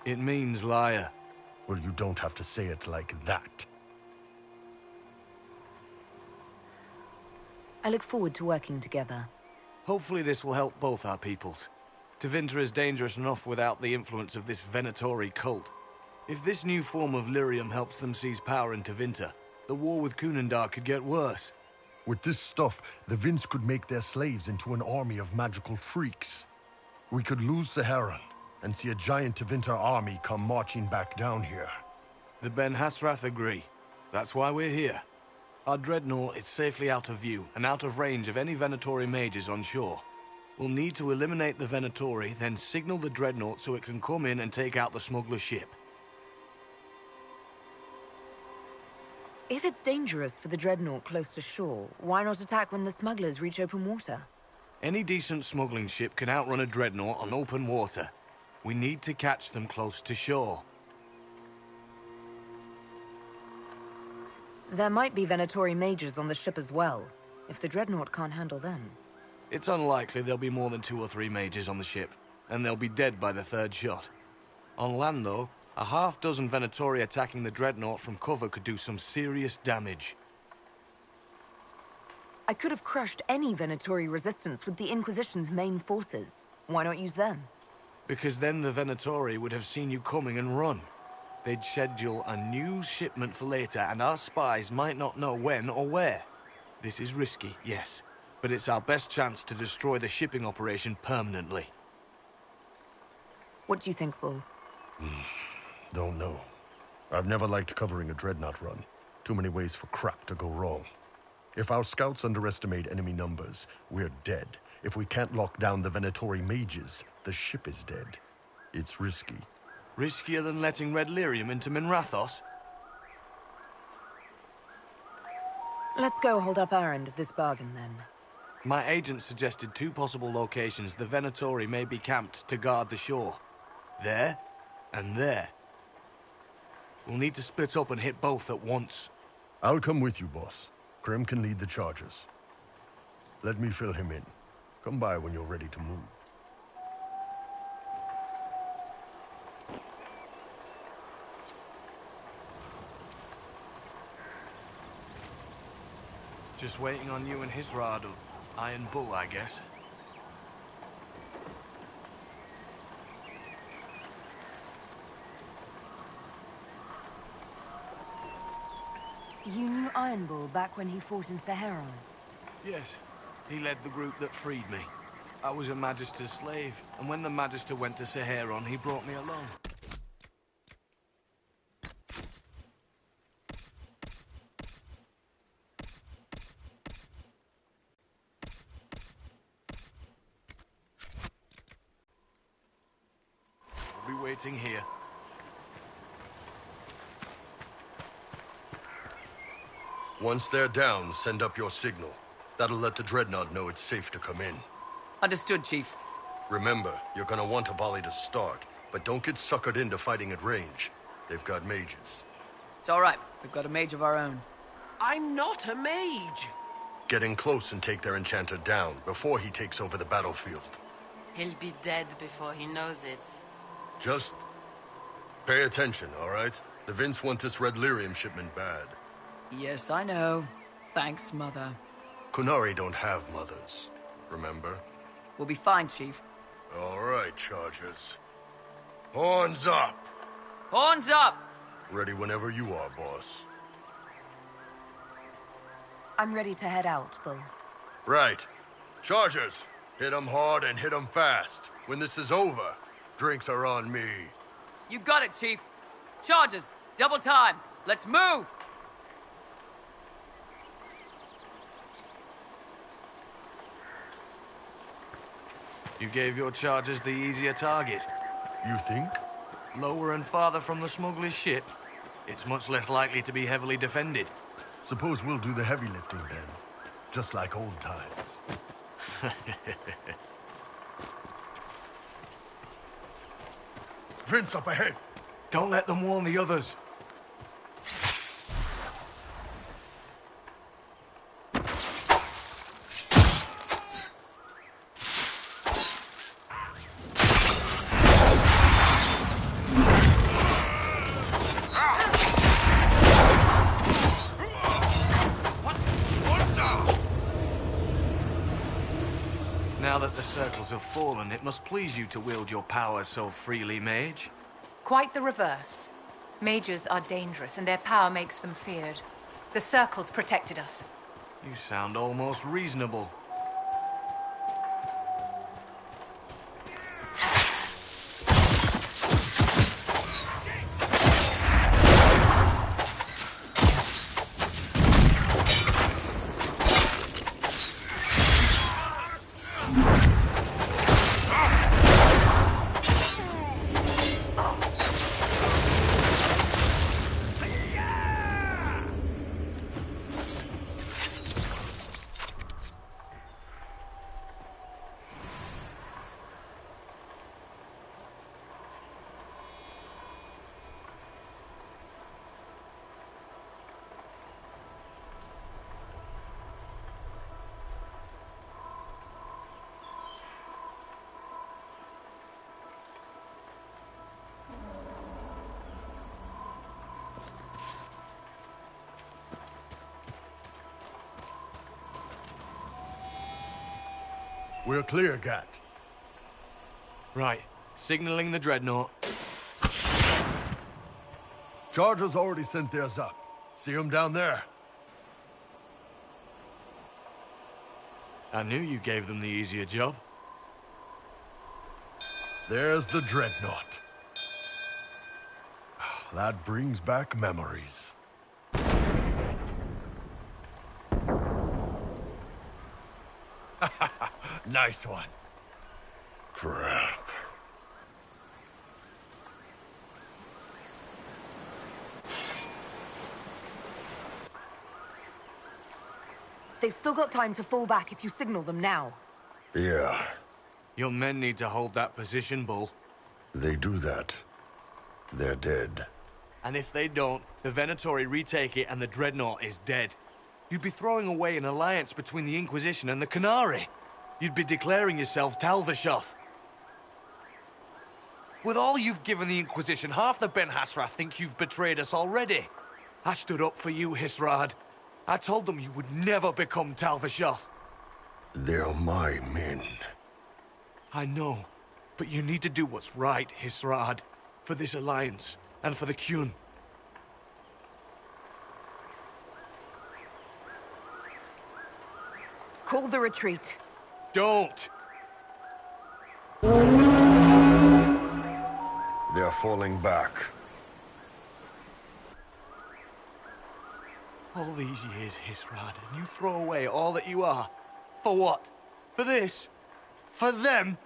It means liar.
Well, you don't have to say it like that.
I look forward to working together. Hopefully this will help both our peoples. Tevinter is dangerous enough without the influence of this Venatori cult. If this new form of lyrium helps them seize power in Tevinter, the war with Kunandar could get worse.
With this stuff, the Vince could make their slaves into an army of magical freaks. We could lose Saharan, and see a giant Tevinter army come marching back down here.
The Ben Hasrath agree. That's why we're here. Our dreadnought is safely out of view, and out of range of any Venatori mages on shore. We'll need to eliminate the Venatori, then signal the dreadnought so it can come in and take out the smuggler ship.
If it's dangerous for the dreadnought close to shore, why not attack when the smugglers reach open water?
Any decent smuggling ship can outrun a dreadnought on open water. We need to catch them close to shore.
There might be Venatori mages on the ship as well, if the dreadnought can't handle them.
It's unlikely there'll be more than 2 or 3 mages on the ship, and they'll be dead by the 3rd shot. On land, though, a half-dozen Venatori attacking the dreadnought from cover could do some serious damage.
I could have crushed any Venatori resistance with the Inquisition's main forces. Why not use them?
Because then the Venatori would have seen you coming and run. They'd schedule a new shipment for later, and our spies might not know when or where. This is risky, yes, but it's our best chance to destroy the shipping operation permanently.
What do you think, Bull?
Don't know. I've never liked covering a dreadnought run. Too many ways for crap to go wrong. If our scouts underestimate enemy numbers, we're dead. If we can't lock down the Venatori mages, the ship is dead. It's risky.
Riskier than letting Red Lyrium into Minrathos?
Let's go hold up our end of this bargain, then.
My agent suggested 2 possible locations the Venatori may be camped to guard the shore. There, and there. We'll need to split up and hit both at once.
I'll come with you, boss. Krim can lead the charges. Let me fill him in. Come by when you're ready to move.
Just waiting on you and Hisrad, or Iron Bull, I guess.
You knew Iron Bull back when he fought in Saharan?
Yes. He led the group that freed me. I was a Magister's slave, and when the Magister went to Saharan, he brought me along. I'll be waiting here.
Once they're down, send up your signal. That'll let the dreadnought know it's safe to come in.
Understood, Chief.
Remember, you're gonna want a volley to start, but don't get suckered into fighting at range. They've got mages.
It's all right. We've got a mage of our own.
I'm not a mage!
Get in close and take their enchanter down before he takes over the battlefield.
He'll be dead before he knows it.
Just pay attention, all right? The Vince want this Red Lyrium shipment bad.
Yes, I know. Thanks, Mother.
Kunari don't have mothers, remember?
We'll be fine, Chief.
All right, Chargers. Horns up!
Horns up!
Ready whenever you are, boss.
I'm ready to head out, Bull.
Right. Chargers, hit 'em hard and hit 'em fast. When this is over, drinks are on me.
You got it, Chief. Charges! Double time! Let's move!
You gave your chargers the easier target.
You think?
Lower and farther from the smuggler's ship, it's much less likely to be heavily defended.
Suppose we'll do the heavy lifting then. Just like old times. Prince up ahead!
Don't let them warn the others. Now that the circles have fallen, it must please you to wield your power so freely, mage.
Quite the reverse. Mages are dangerous, and their power makes them feared. The circles protected us.
You sound almost reasonable.
We're clear, Gat.
Right. Signaling the dreadnought.
Chargers already sent theirs up. See them down there?
I knew you gave them the easier job.
There's the dreadnought. That brings back memories. Nice one. Crap.
They've still got time to fall back if you signal them now.
Yeah.
Your men need to hold that position, Bull.
They do that. They're dead.
And if they don't, the Venatori retake it and the dreadnought is dead. You'd be throwing away an alliance between the Inquisition and the Canary. You'd be declaring yourself Talvishoth. With all you've given the Inquisition, half the Ben Hasra think you've betrayed us already. I stood up for you, Hisrad. I told them you would never become Talvishoth.
They're my men.
I know, but you need to do what's right, Hisrad. For this alliance, and for the Qun.
Call the retreat.
Don't!
They're falling back.
All these years, Hisrad, and you throw away all that you are. For what? For this? For them?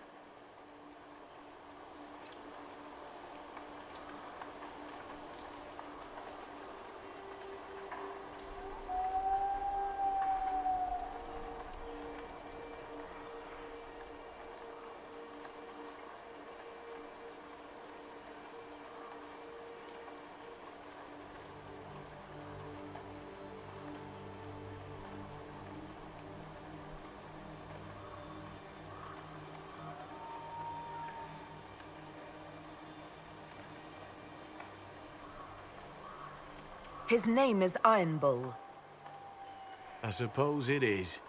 His name is Iron Bull.
I suppose it is.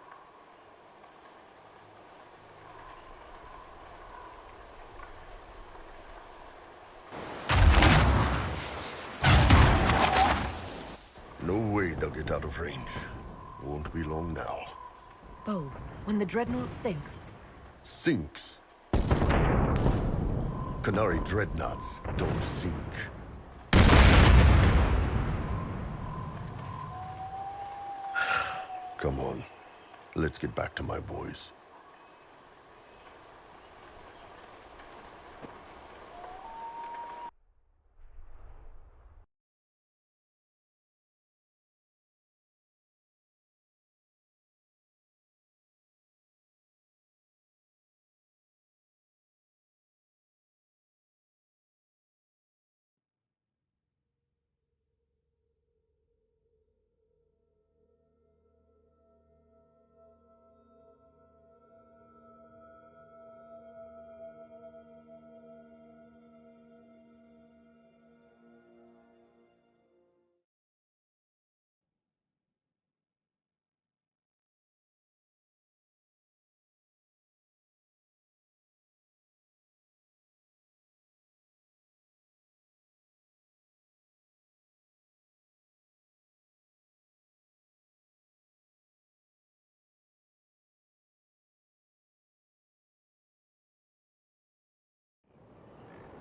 No way they'll get out of range. Won't be long now.
Bull, when the dreadnought sinks...
Sinks? Canary dreadnoughts don't sink. Let's get back to my boys.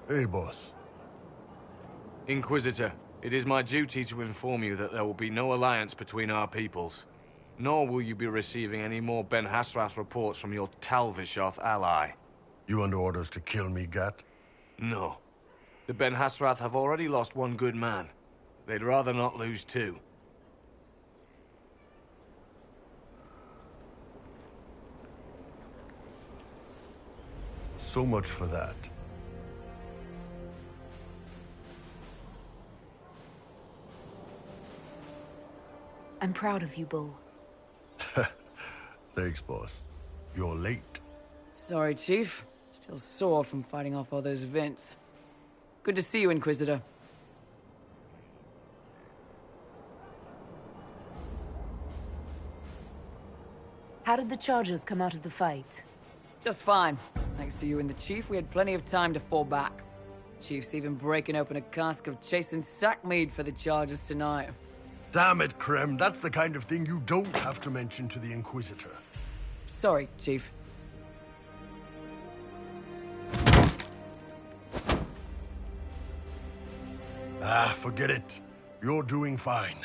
Hey, boss.
Inquisitor, it is my duty to inform you that there will be no alliance between our peoples. Nor will you be receiving any more Ben Hasrath reports from your Talvishoth ally.
You under orders to kill me, Gat?
No. The Ben Hasrath have already lost one good man. They'd rather not lose two.
So much for that.
I'm proud of you, Bull.
Thanks, boss. You're late.
Sorry, Chief. Still sore from fighting off all those vents. Good to see you, Inquisitor.
How did the Chargers come out of the fight?
Just fine. Thanks to you and the Chief, we had plenty of time to fall back. Chief's even breaking open a cask of chasing sackmead for the Chargers tonight.
Damn it, Krem. That's the kind of thing you don't have to mention to the Inquisitor.
Sorry, Chief.
Ah, forget it. You're doing fine.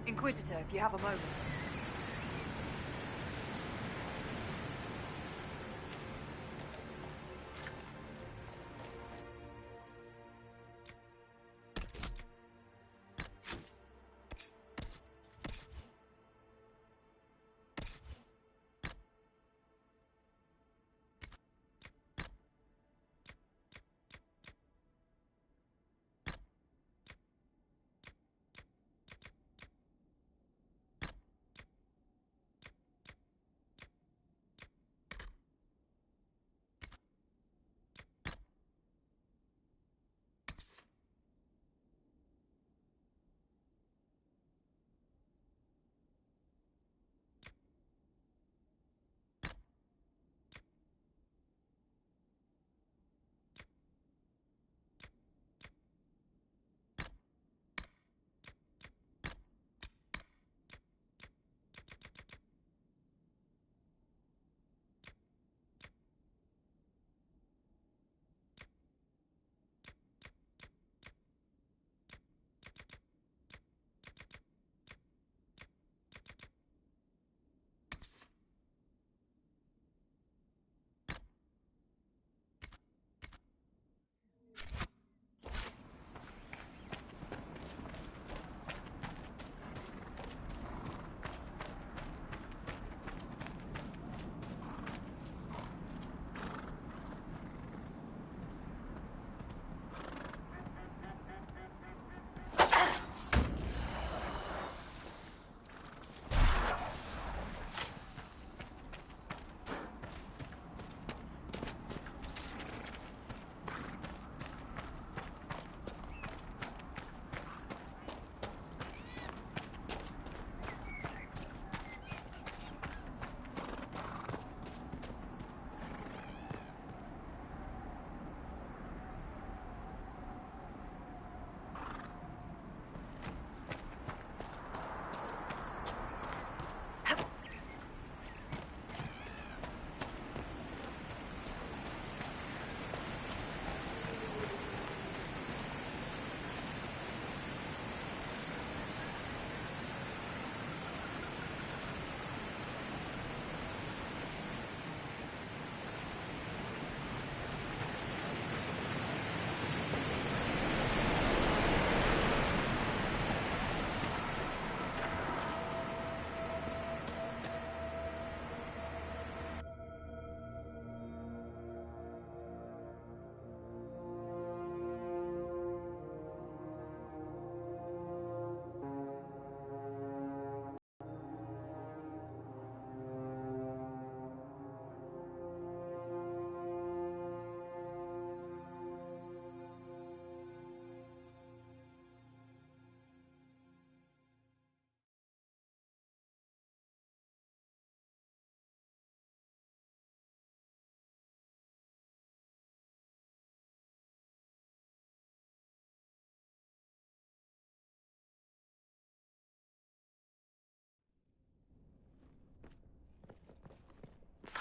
Inquisitor, if you have a moment.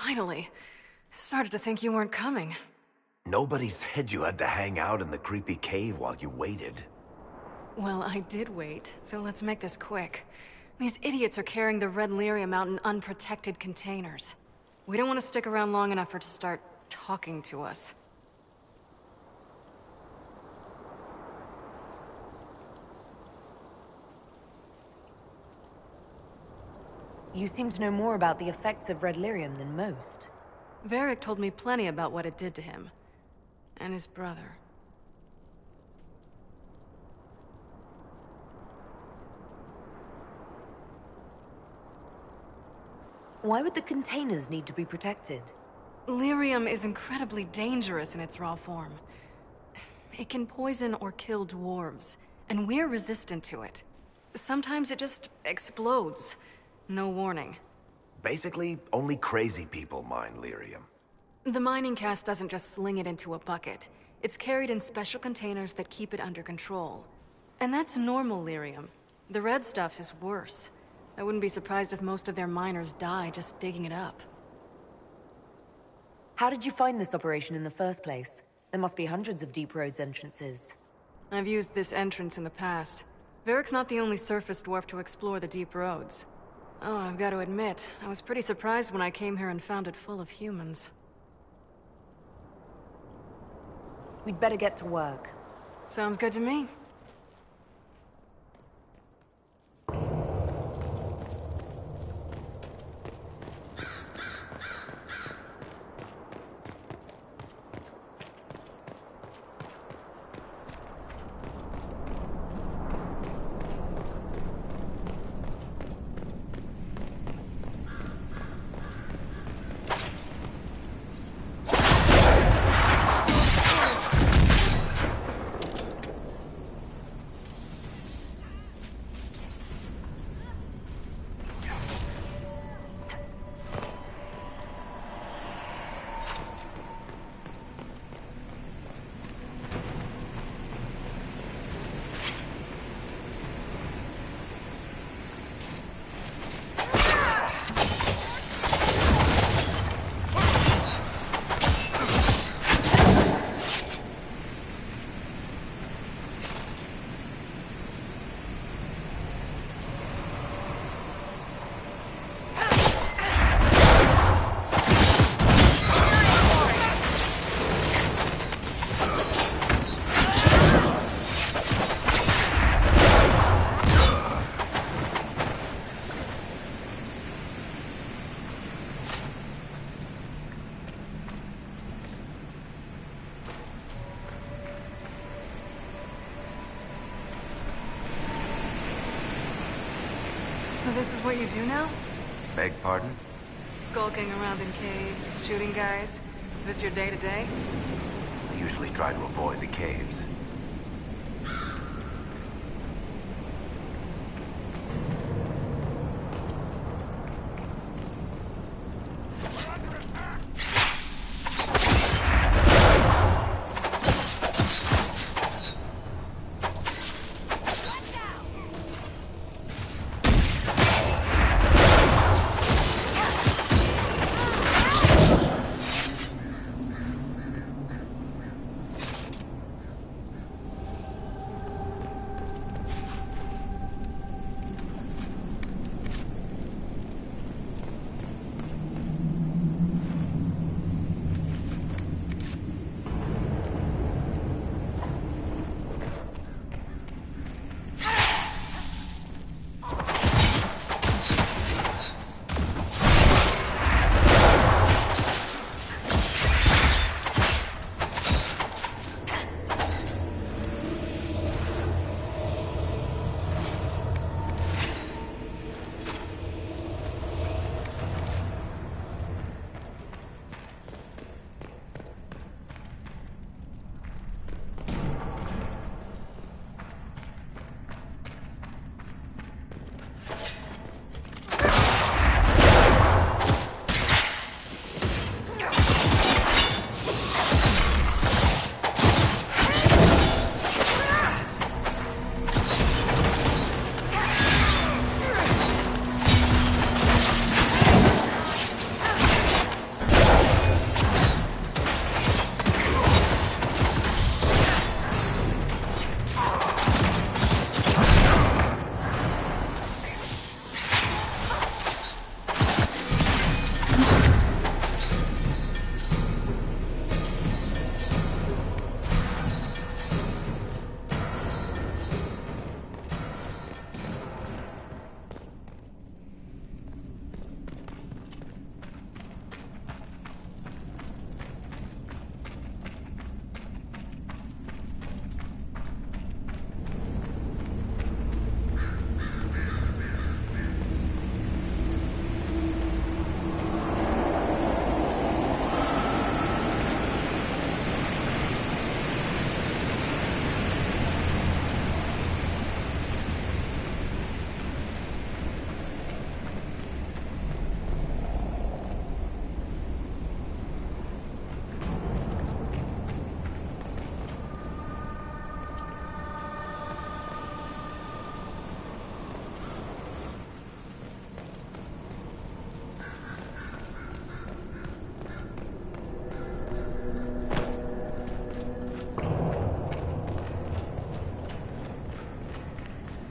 Finally. I started to think you weren't coming.
Nobody said you had to hang out in the creepy cave while you waited.
Well, I did wait, so let's make this quick. These idiots are carrying the red lyrium out in unprotected containers. We don't want to stick around long enough for it to start talking to us.
You seem to know more about the effects of red lyrium than most.
Varric told me plenty about what it did to him. And his brother.
Why would the containers need to be protected?
Lyrium is incredibly dangerous in its raw form. It can poison or kill dwarves, and we're resistant to it. Sometimes it just explodes. No warning.
Basically, only crazy people mine lyrium.
The mining cast doesn't just sling it into a bucket. It's carried in special containers that keep it under control. And that's normal lyrium. The red stuff is worse. I wouldn't be surprised if most of their miners die just digging it up.
How did you find this operation in the first place? There must be hundreds of Deep Roads entrances.
I've used this entrance in the past. Varric's not the only surface dwarf to explore the Deep Roads. Oh, I've got to admit, I was pretty surprised when I came here and found it full of humans.
We'd better get to work.
Sounds good to me. So this is what you do now?
Beg pardon?
Skulking around in caves, shooting guys? Is this your day-to-day?
I usually try to avoid the caves.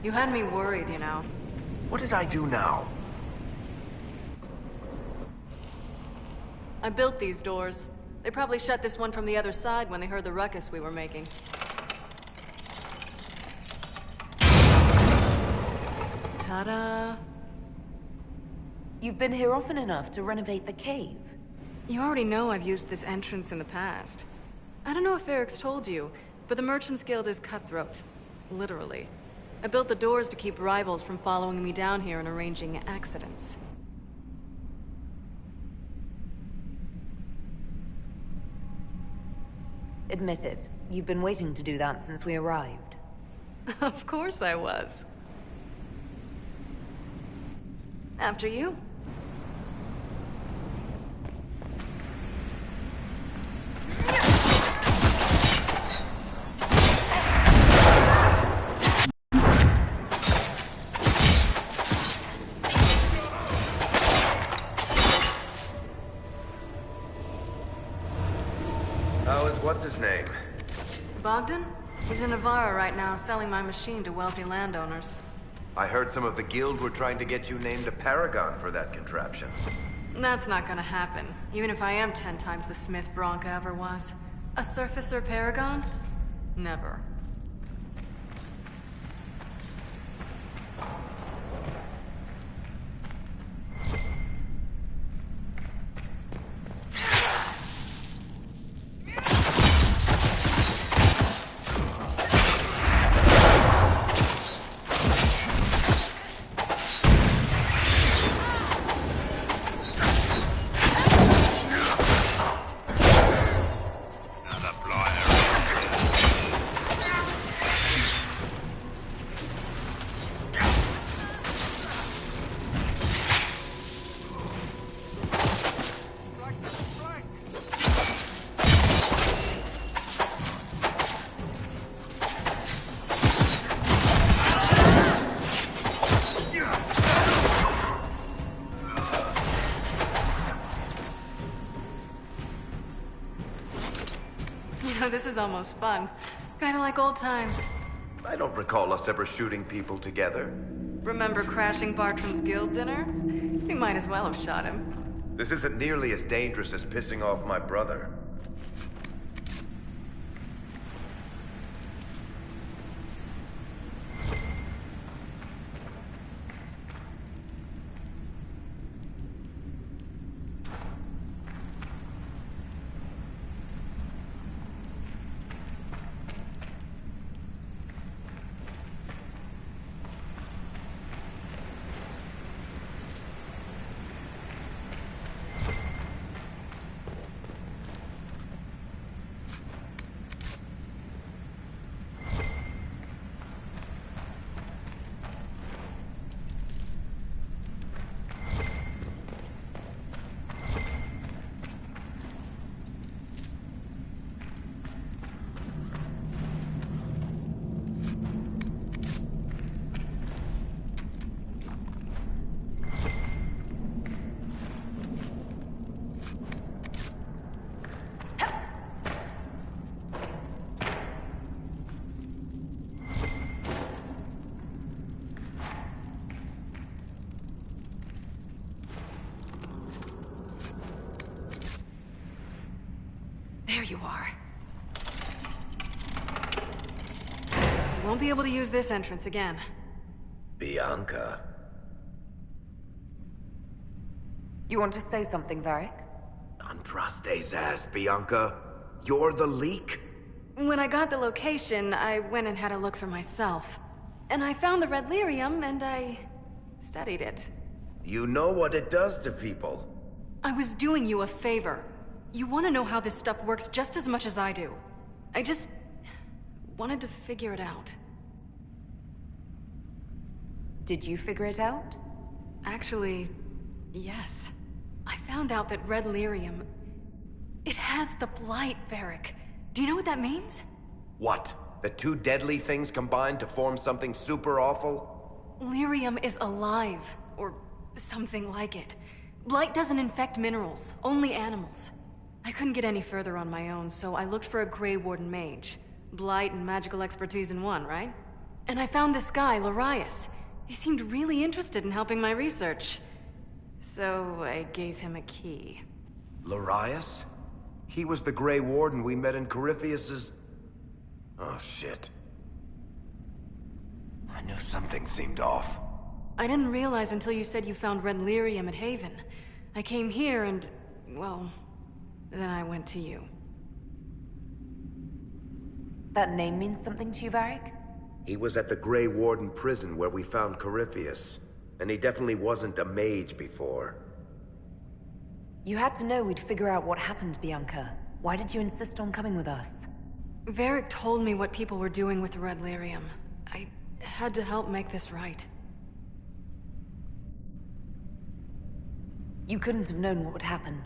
You had me worried, you know.
What did I do now?
I built these doors. They probably shut this one from the other side when they heard the ruckus we were making. Ta-da!
You've been here often enough to renovate the cave.
You already know I've used this entrance in the past. I don't know if Eric's told you, but the Merchants Guild is cutthroat. Literally. I built the doors to keep rivals from following me down here and arranging accidents.
Admit it, you've been waiting to do that since we arrived.
Of course I was. After you.
What's his name?
Bogdan? He's in Navarra right now, selling my machine to wealthy landowners.
I heard some of the guild were trying to get you named a paragon for that contraption.
That's not gonna happen, even if I am 10 times the Smith Bronca ever was. A surfacer paragon? Never. This is almost fun. Kinda like old times.
I don't recall us ever shooting people together.
Remember crashing Bartram's guild dinner? We might as well have shot him.
This isn't nearly as dangerous as pissing off my brother.
There you are. You won't be able to use this entrance again.
Bianca.
You want to say something, Varric?
Andraste's ass, Bianca. You're the leak?
When I got the location, I went and had a look for myself. And I found the red lyrium, and I studied it.
You know what it does to people.
I was doing you a favor. You want to know how this stuff works just as much as I do. I just wanted to figure it out.
Did you figure it out?
Actually, yes. I found out that red lyrium... it has the blight, Varric. Do you know what that means?
What? The two deadly things combined to form something super awful?
Lyrium is alive, or something like it. Blight doesn't infect minerals, only animals. I couldn't get any further on my own, so I looked for a Grey Warden mage. Blight and magical expertise in one, right? And I found this guy, Aias. He seemed really interested in helping my research. So I gave him a key.
Aias? He was the Grey Warden we met in Corypheus's... Oh, shit. I knew something seemed off.
I didn't realize until you said you found red lyrium at Haven. I came here and... well... then I went to you.
That name means something to you, Varric?
He was at the Grey Warden prison where we found Corypheus. And he definitely wasn't a mage before.
You had to know we'd figure out what happened, Bianca. Why did you insist on coming with us?
Varric told me what people were doing with the red lyrium. I had to help make this right.
You couldn't have known what would happen.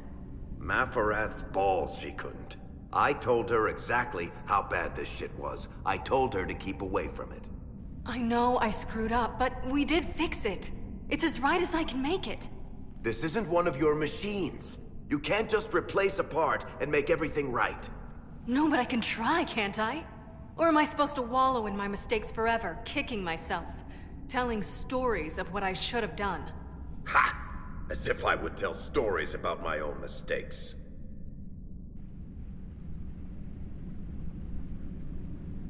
Mafarath's balls, she couldn't. I told her exactly how bad this shit was. I told her to keep away from it.
I know I screwed up, but we did fix it. It's as right as I can make it.
This isn't one of your machines. You can't just replace a part and make everything right.
No, but I can try, can't I? Or am I supposed to wallow in my mistakes forever, kicking myself, telling stories of what I should have done?
Ha! As if I would tell stories about my own mistakes.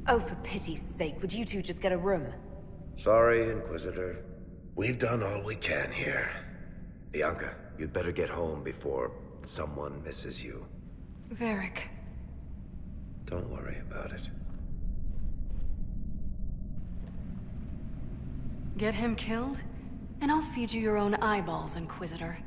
Oh, for pity's sake, would you two just get a room?
Sorry, Inquisitor. We've done all we can here. Bianca, you'd better get home before someone misses you.
Varric.
Don't worry about it.
Get him killed, and I'll feed you your own eyeballs, Inquisitor.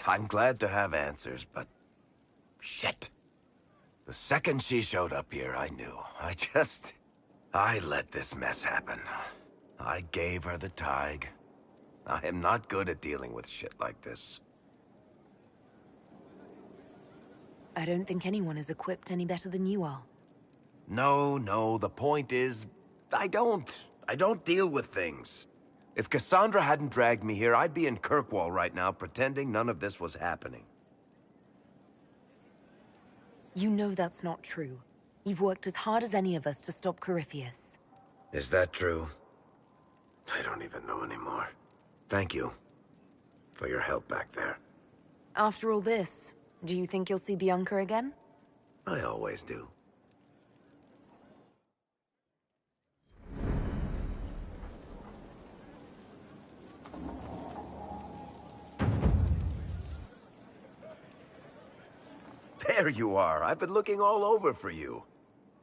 I'm glad to have answers, but... shit. The second she showed up here, I knew. I let this mess happen. I gave her the Tig. I am not good at dealing with shit like this.
I don't think anyone is equipped any better than you are.
No, the point is, I don't deal with things. If Cassandra hadn't dragged me here, I'd be in Kirkwall right now pretending none of this was happening.
You know that's not true. You've worked as hard as any of us to stop Corypheus.
Is that true? I don't even know anymore. Thank you for your help back there.
After all this, do you think you'll see Bianca again?
I always do. There you are. I've been looking all over for you.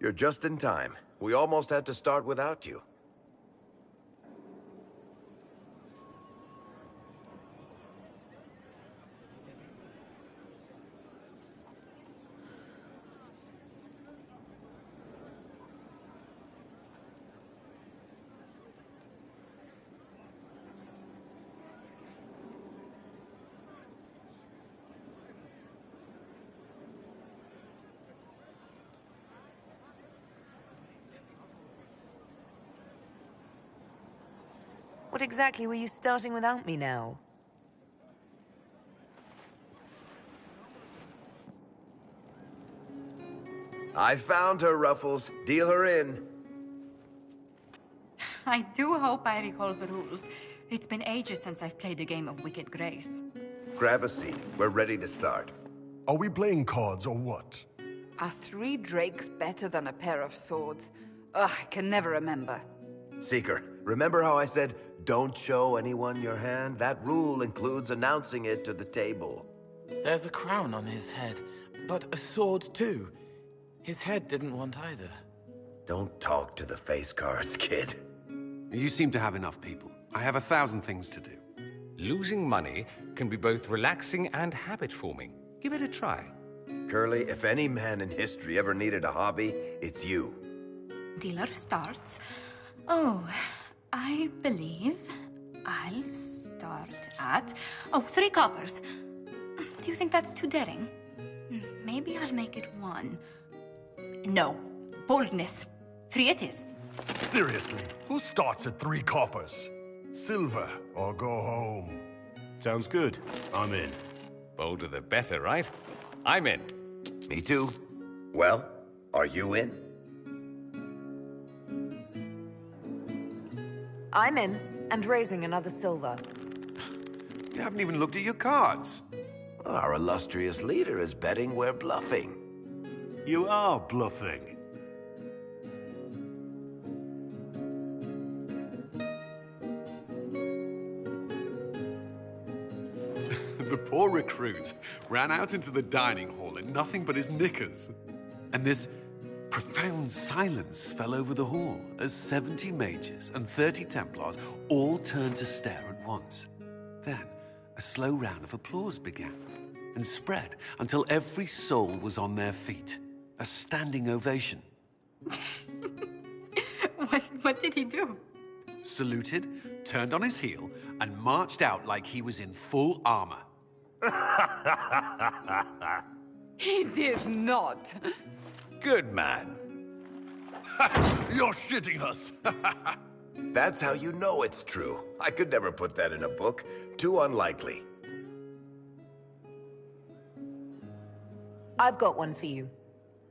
You're just in time. We almost had to start without you.
What exactly were you starting without me now?
I found her, Ruffles. Deal her in.
I do hope I recall the rules. It's been ages since I've played a game of Wicked Grace.
Grab a seat. We're ready to start.
Are we playing cards or what?
Are 3 drakes better than a pair of swords? Ugh, I can never remember.
Seeker, remember how I said, don't show anyone your hand? That rule includes announcing it to the table.
There's a crown on his head, but a sword too. His head didn't want either.
Don't talk to the face cards, kid.
You seem to have enough people. I have 1,000 things to do.
Losing money can be both relaxing and habit-forming. Give it a try.
Curly, if any man in history ever needed a hobby, it's you.
Dealer starts. Oh, I believe I'll start at... 3 coppers. Do you think that's too daring? Maybe I'll make it 1. No. Boldness. 3 it is.
Seriously, who starts at 3 coppers? Silver or go home.
Sounds good. I'm in. Bolder the better, right? I'm in.
Me too. Well, are you in?
I'm in, and raising another silver.
You haven't even looked at your cards.
Our illustrious leader is betting we're bluffing.
You are bluffing.
The poor recruit ran out into the dining hall in nothing but his knickers. And this profound silence fell over the hall as 70 mages and 30 Templars all turned to stare at once. Then, a slow round of applause began and spread until every soul was on their feet. A standing ovation.
What did he do?
Saluted, turned on his heel, and marched out like he was in full armor.
He did not.
Good man.
You're shitting us.
That's how you know it's true. I could never put that in a book. Too unlikely.
I've got one for you.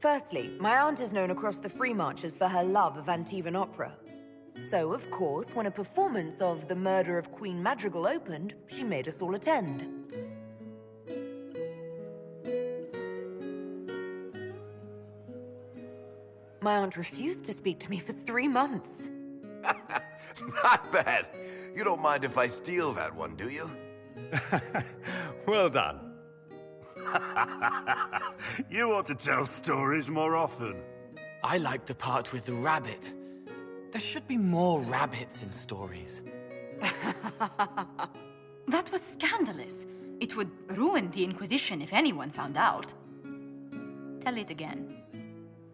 Firstly, my aunt is known across the Free Marches for her love of Antivan opera. So, of course, when a performance of The Murder of Queen Madrigal opened, she made us all attend. My aunt refused to speak to me for 3 months.
Not bad. You don't mind if I steal that one, do you?
Well done.
You ought to tell stories more often.
I like the part with the rabbit. There should be more rabbits in stories.
That was scandalous. It would ruin the Inquisition if anyone found out. Tell it again.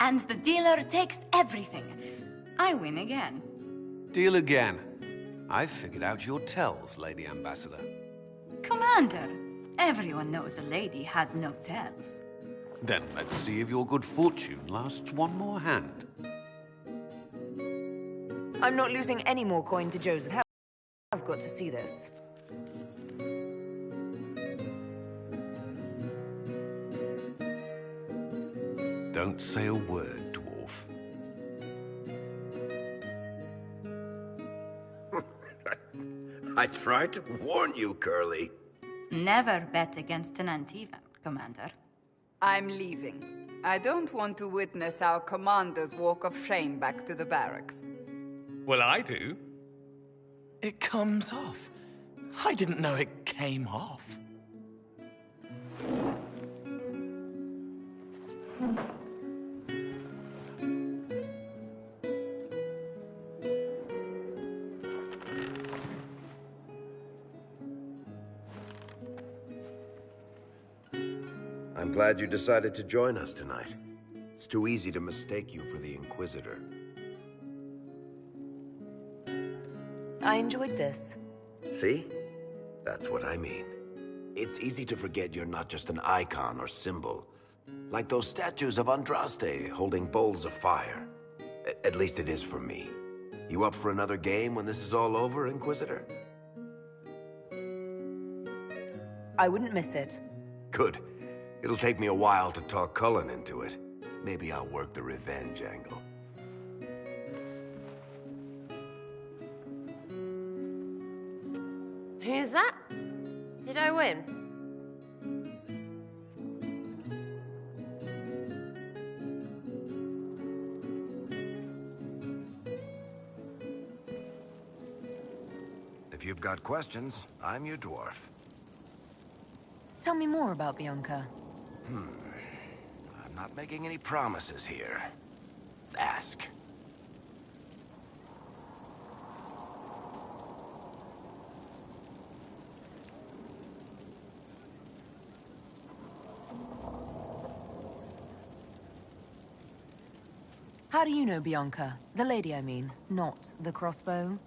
And the dealer takes everything. I win again.
Deal again. I've figured out your tells, Lady Ambassador.
Commander, everyone knows a lady has no tells.
Then let's see if your good fortune lasts one more hand.
I'm not losing any more coin to Joseph. I've got to see this.
Don't say a word, dwarf.
I tried to warn you, Curly.
Never bet against an Antivan, Commander.
I'm leaving. I don't want to witness our commander's walk of shame back to the barracks.
Well, I do. It comes off. I didn't know it came off.
I'm glad you decided to join us tonight. It's too easy to mistake you for the Inquisitor.
I enjoyed this.
See? That's what I mean. It's easy to forget you're not just an icon or symbol. Like those statues of Andraste holding bowls of fire. At least it is for me. You up for another game when this is all over, Inquisitor?
I wouldn't miss it.
Good. It'll take me a while to talk Cullen into it. Maybe I'll work the revenge angle.
Who's that? Did I win?
If you've got questions, I'm your dwarf.
Tell me more about Bianca.
I'm not making any promises here. Ask.
How do you know Bianca? The lady, I mean, not the crossbow.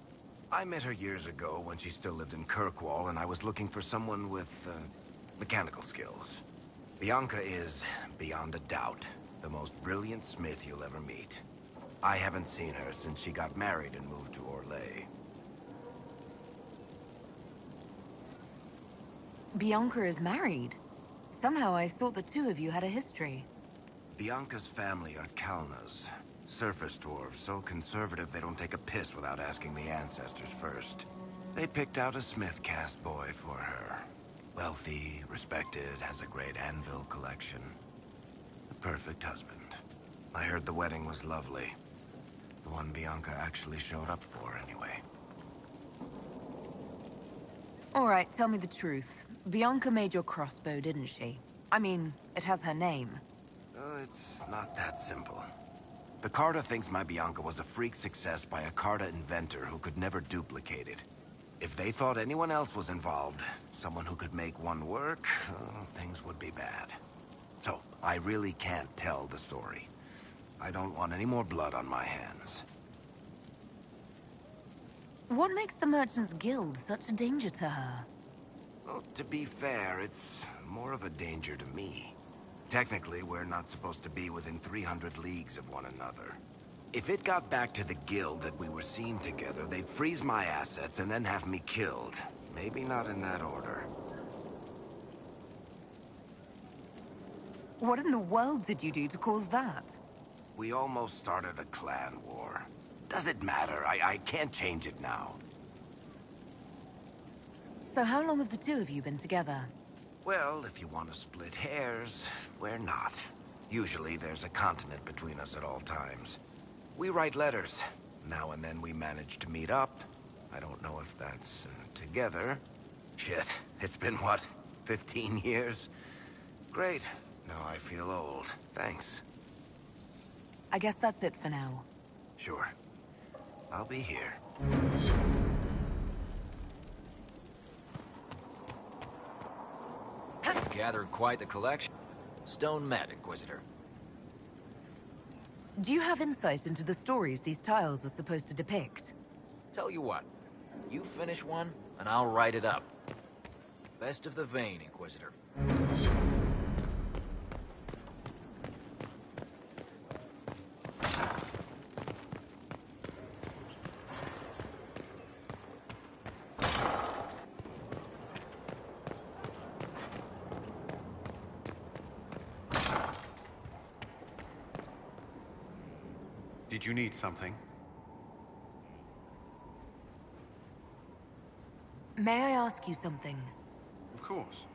I met her years ago when she still lived in Kirkwall, and I was looking for someone with, mechanical skills. Bianca is, beyond a doubt, the most brilliant smith you'll ever meet. I haven't seen her since she got married and moved to Orlais.
Bianca is married. Somehow I thought the two of you had a history.
Bianca's family are Kalnas. Surface dwarves, so conservative they don't take a piss without asking the ancestors first. They picked out a smith caste boy for her. Wealthy, respected, has a great anvil collection. The perfect husband. I heard the wedding was lovely. The one Bianca actually showed up for, anyway.
All right, tell me the truth. Bianca made your crossbow, didn't she? I mean, it has her name.
It's not that simple. The Carta thinks my Bianca was a freak success by a Carta inventor who could never duplicate it. If they thought anyone else was involved, someone who could make one work, things would be bad. So, I really can't tell the story. I don't want any more blood on my hands.
What makes the Merchants Guild such a danger to her?
Well, to be fair, it's more of a danger to me. Technically, we're not supposed to be within 300 leagues of one another. If it got back to the guild that we were seen together, they'd freeze my assets and then have me killed. Maybe not in that order.
What in the world did you do to cause that?
We almost started a clan war. Does it matter? I can't change it now.
So how long have the two of you been together?
Well, if you want to split hairs, we're not. Usually there's a continent between us at all times. We write letters. Now and then we manage to meet up. I don't know if that's together. Shit, it's been what, 15 years? Great. Now I feel old. Thanks.
I guess that's it for now.
Sure. I'll be here.
gathered quite the collection. Stone met, Inquisitor.
Do you have insight into the stories these tiles are supposed to depict?
Tell you what, you finish one, and I'll write it up. Best of the vein, Inquisitor.
Did you need something?
May I ask you something?
Of course.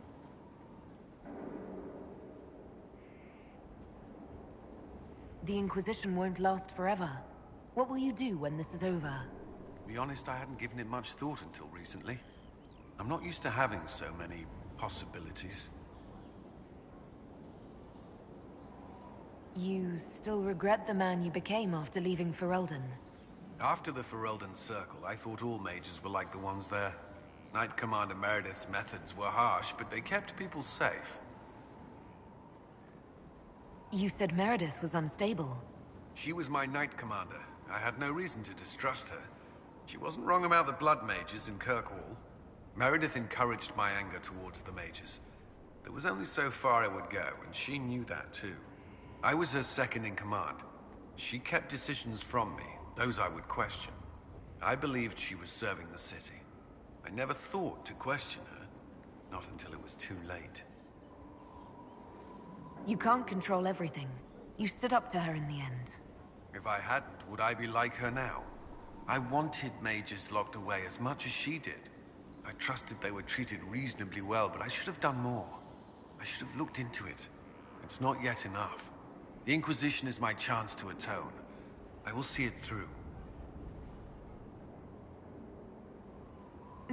The Inquisition won't last forever. What will you do when this is over?
To be honest, I hadn't given it much thought until recently. I'm not used to having so many possibilities.
You still regret the man you became after leaving Ferelden?
After the Ferelden Circle, I thought all mages were like the ones there. Knight Commander Meredith's methods were harsh, but they kept people safe.
You said Meredith was unstable.
She was my Knight Commander. I had no reason to distrust her. She wasn't wrong about the Blood Mages in Kirkwall. Meredith encouraged my anger towards the mages. There was only so far I would go, and she knew that too. I was her second in command. She kept decisions from me, those I would question. I believed she was serving the city. I never thought to question her, not until it was too late.
You can't control everything. You stood up to her in the end.
If I hadn't, would I be like her now? I wanted mages locked away as much as she did. I trusted they were treated reasonably well, but I should have done more. I should have looked into it. It's not yet enough. The Inquisition is my chance to atone. I will see it through.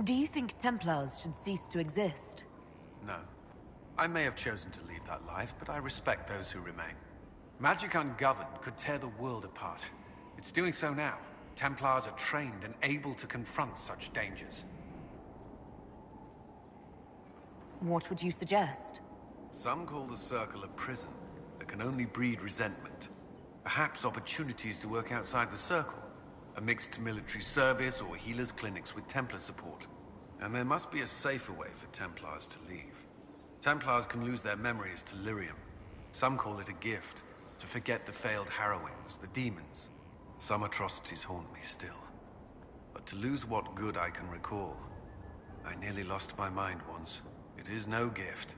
Do you think Templars should cease to exist?
No. I may have chosen to leave that life, but I respect those who remain. Magic ungoverned could tear the world apart. It's doing so now. Templars are trained and able to confront such dangers.
What would you suggest?
Some call the Circle a prison that can only breed resentment. Perhaps opportunities to work outside the Circle. A mixed military service or healers' clinics with Templar support. And there must be a safer way for Templars to leave. Templars can lose their memories to Lyrium. Some call it a gift, to forget the failed harrowings, the demons. Some atrocities haunt me still. But to lose what good I can recall, I nearly lost my mind once. It is no gift.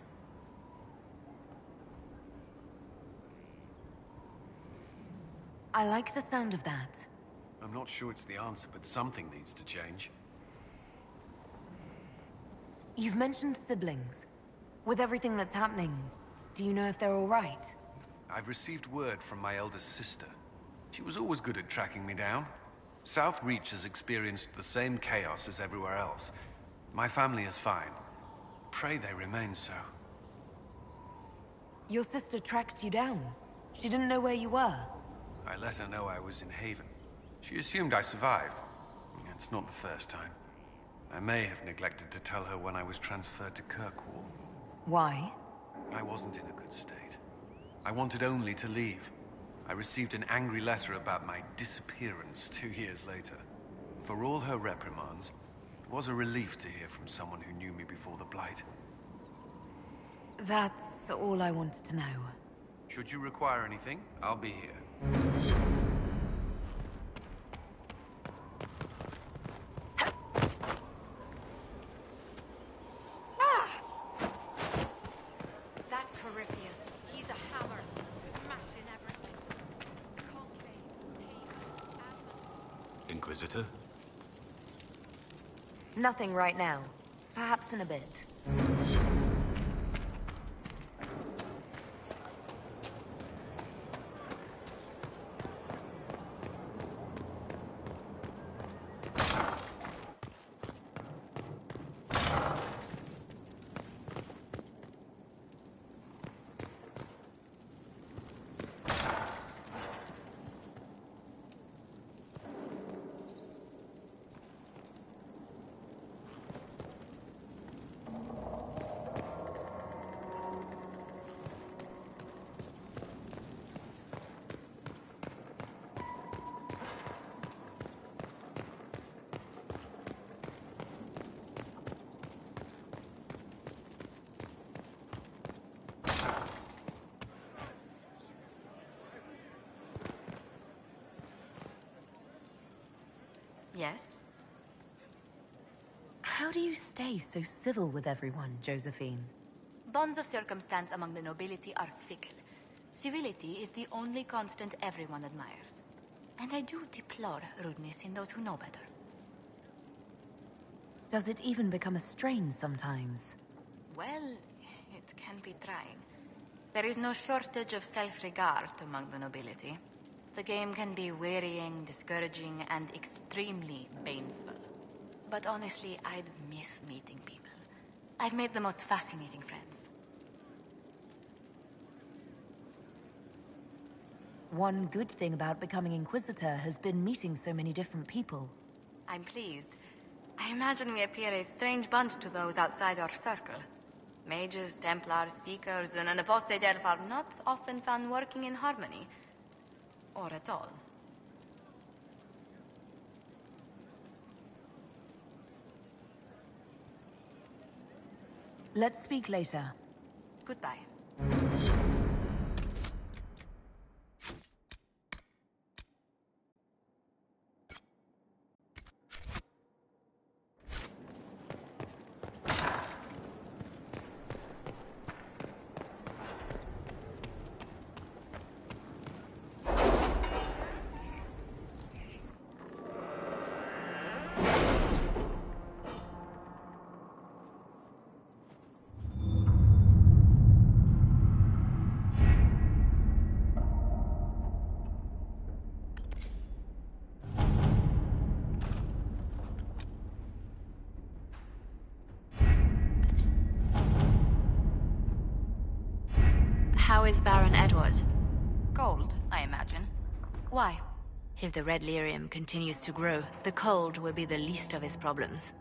I like the sound of that.
I'm not sure it's the answer, but something needs to change.
You've mentioned siblings. With everything that's happening, do you know if they're all right?
I've received word from my eldest sister. She was always good at tracking me down. South Reach has experienced the same chaos as everywhere else. My family is fine. Pray they remain so.
Your sister tracked you down. She didn't know where you were.
I let her know I was in Haven. She assumed I survived. It's not the first time. I may have neglected to tell her when I was transferred to Kirkwall.
Why?
I wasn't in a good state. I wanted only to leave. I received an angry letter about my disappearance 2 years later. For all her reprimands, it was a relief to hear from someone who knew me before the Blight.
That's all I wanted to know.
Should you require anything, I'll be here.
That Corypheus, he's a hammer, smashing everything.
Inquisitor?
Nothing right now. Perhaps in a bit. Yes? How do you stay so civil with everyone, Josephine?
Bonds of circumstance among the nobility are fickle. Civility is the only constant everyone admires. And I do deplore rudeness in those who know better.
Does it even become a strain sometimes?
Well, it can be trying. There is no shortage of self-regard among the nobility. The game can be wearying, discouraging, and extremely painful. But honestly, I'd miss meeting people. I've made the most fascinating friends.
One good thing about becoming Inquisitor has been meeting so many different people.
I'm pleased. I imagine we appear a strange bunch to those outside our circle. Mages, Templars, Seekers, and an apostate elf are not often found working in harmony. Or at all.
Let's speak later.
Goodbye.
How is Baron Edward?
Cold, I imagine. Why?
If the red lyrium continues to grow, the cold will be the least of his problems.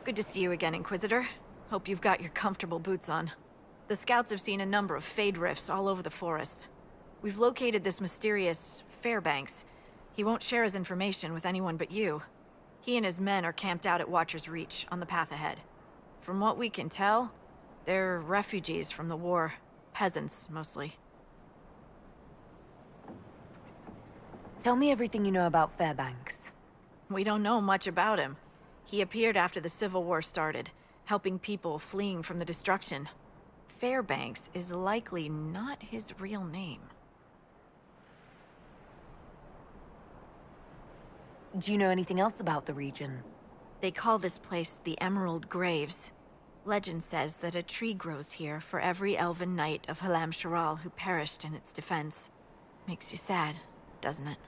Good to see you again, Inquisitor. Hope you've got your comfortable boots on. The scouts have seen a number of Fade rifts all over the forest. We've located this mysterious Fairbanks. He won't share his information with anyone but you. He and his men are camped out at Watcher's Reach, on the path ahead. From what we can tell, they're refugees from the war. Peasants, mostly.
Tell me everything you know about Fairbanks.
We don't know much about him. He appeared after the Civil War started, helping people fleeing from the destruction. Fairbanks is likely not his real name.
Do you know anything else about the region?
They call this place the Emerald Graves. Legend says that a tree grows here for every elven knight of Halam Sharal who perished in its defense. Makes you sad, doesn't it?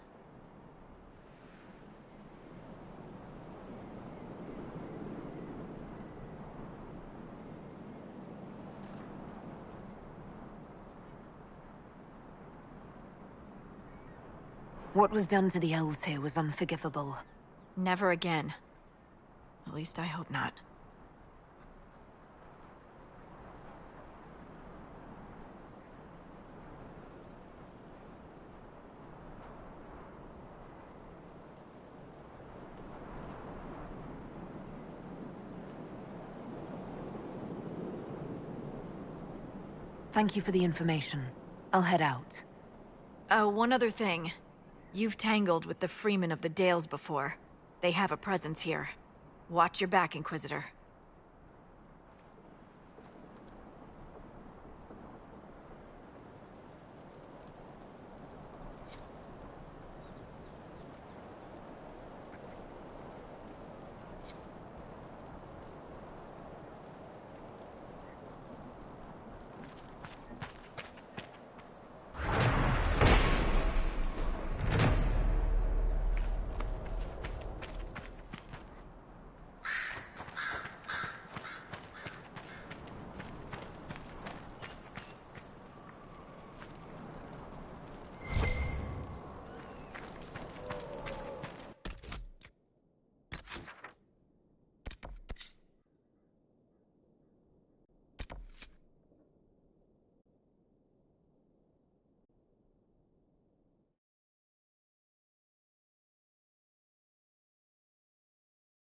What was done to the elves here was unforgivable.
Never again. At least I hope not.
Thank you for the information. I'll head out.
One other thing. You've tangled with the Freemen of the Dales before. They have a presence here. Watch your back, Inquisitor.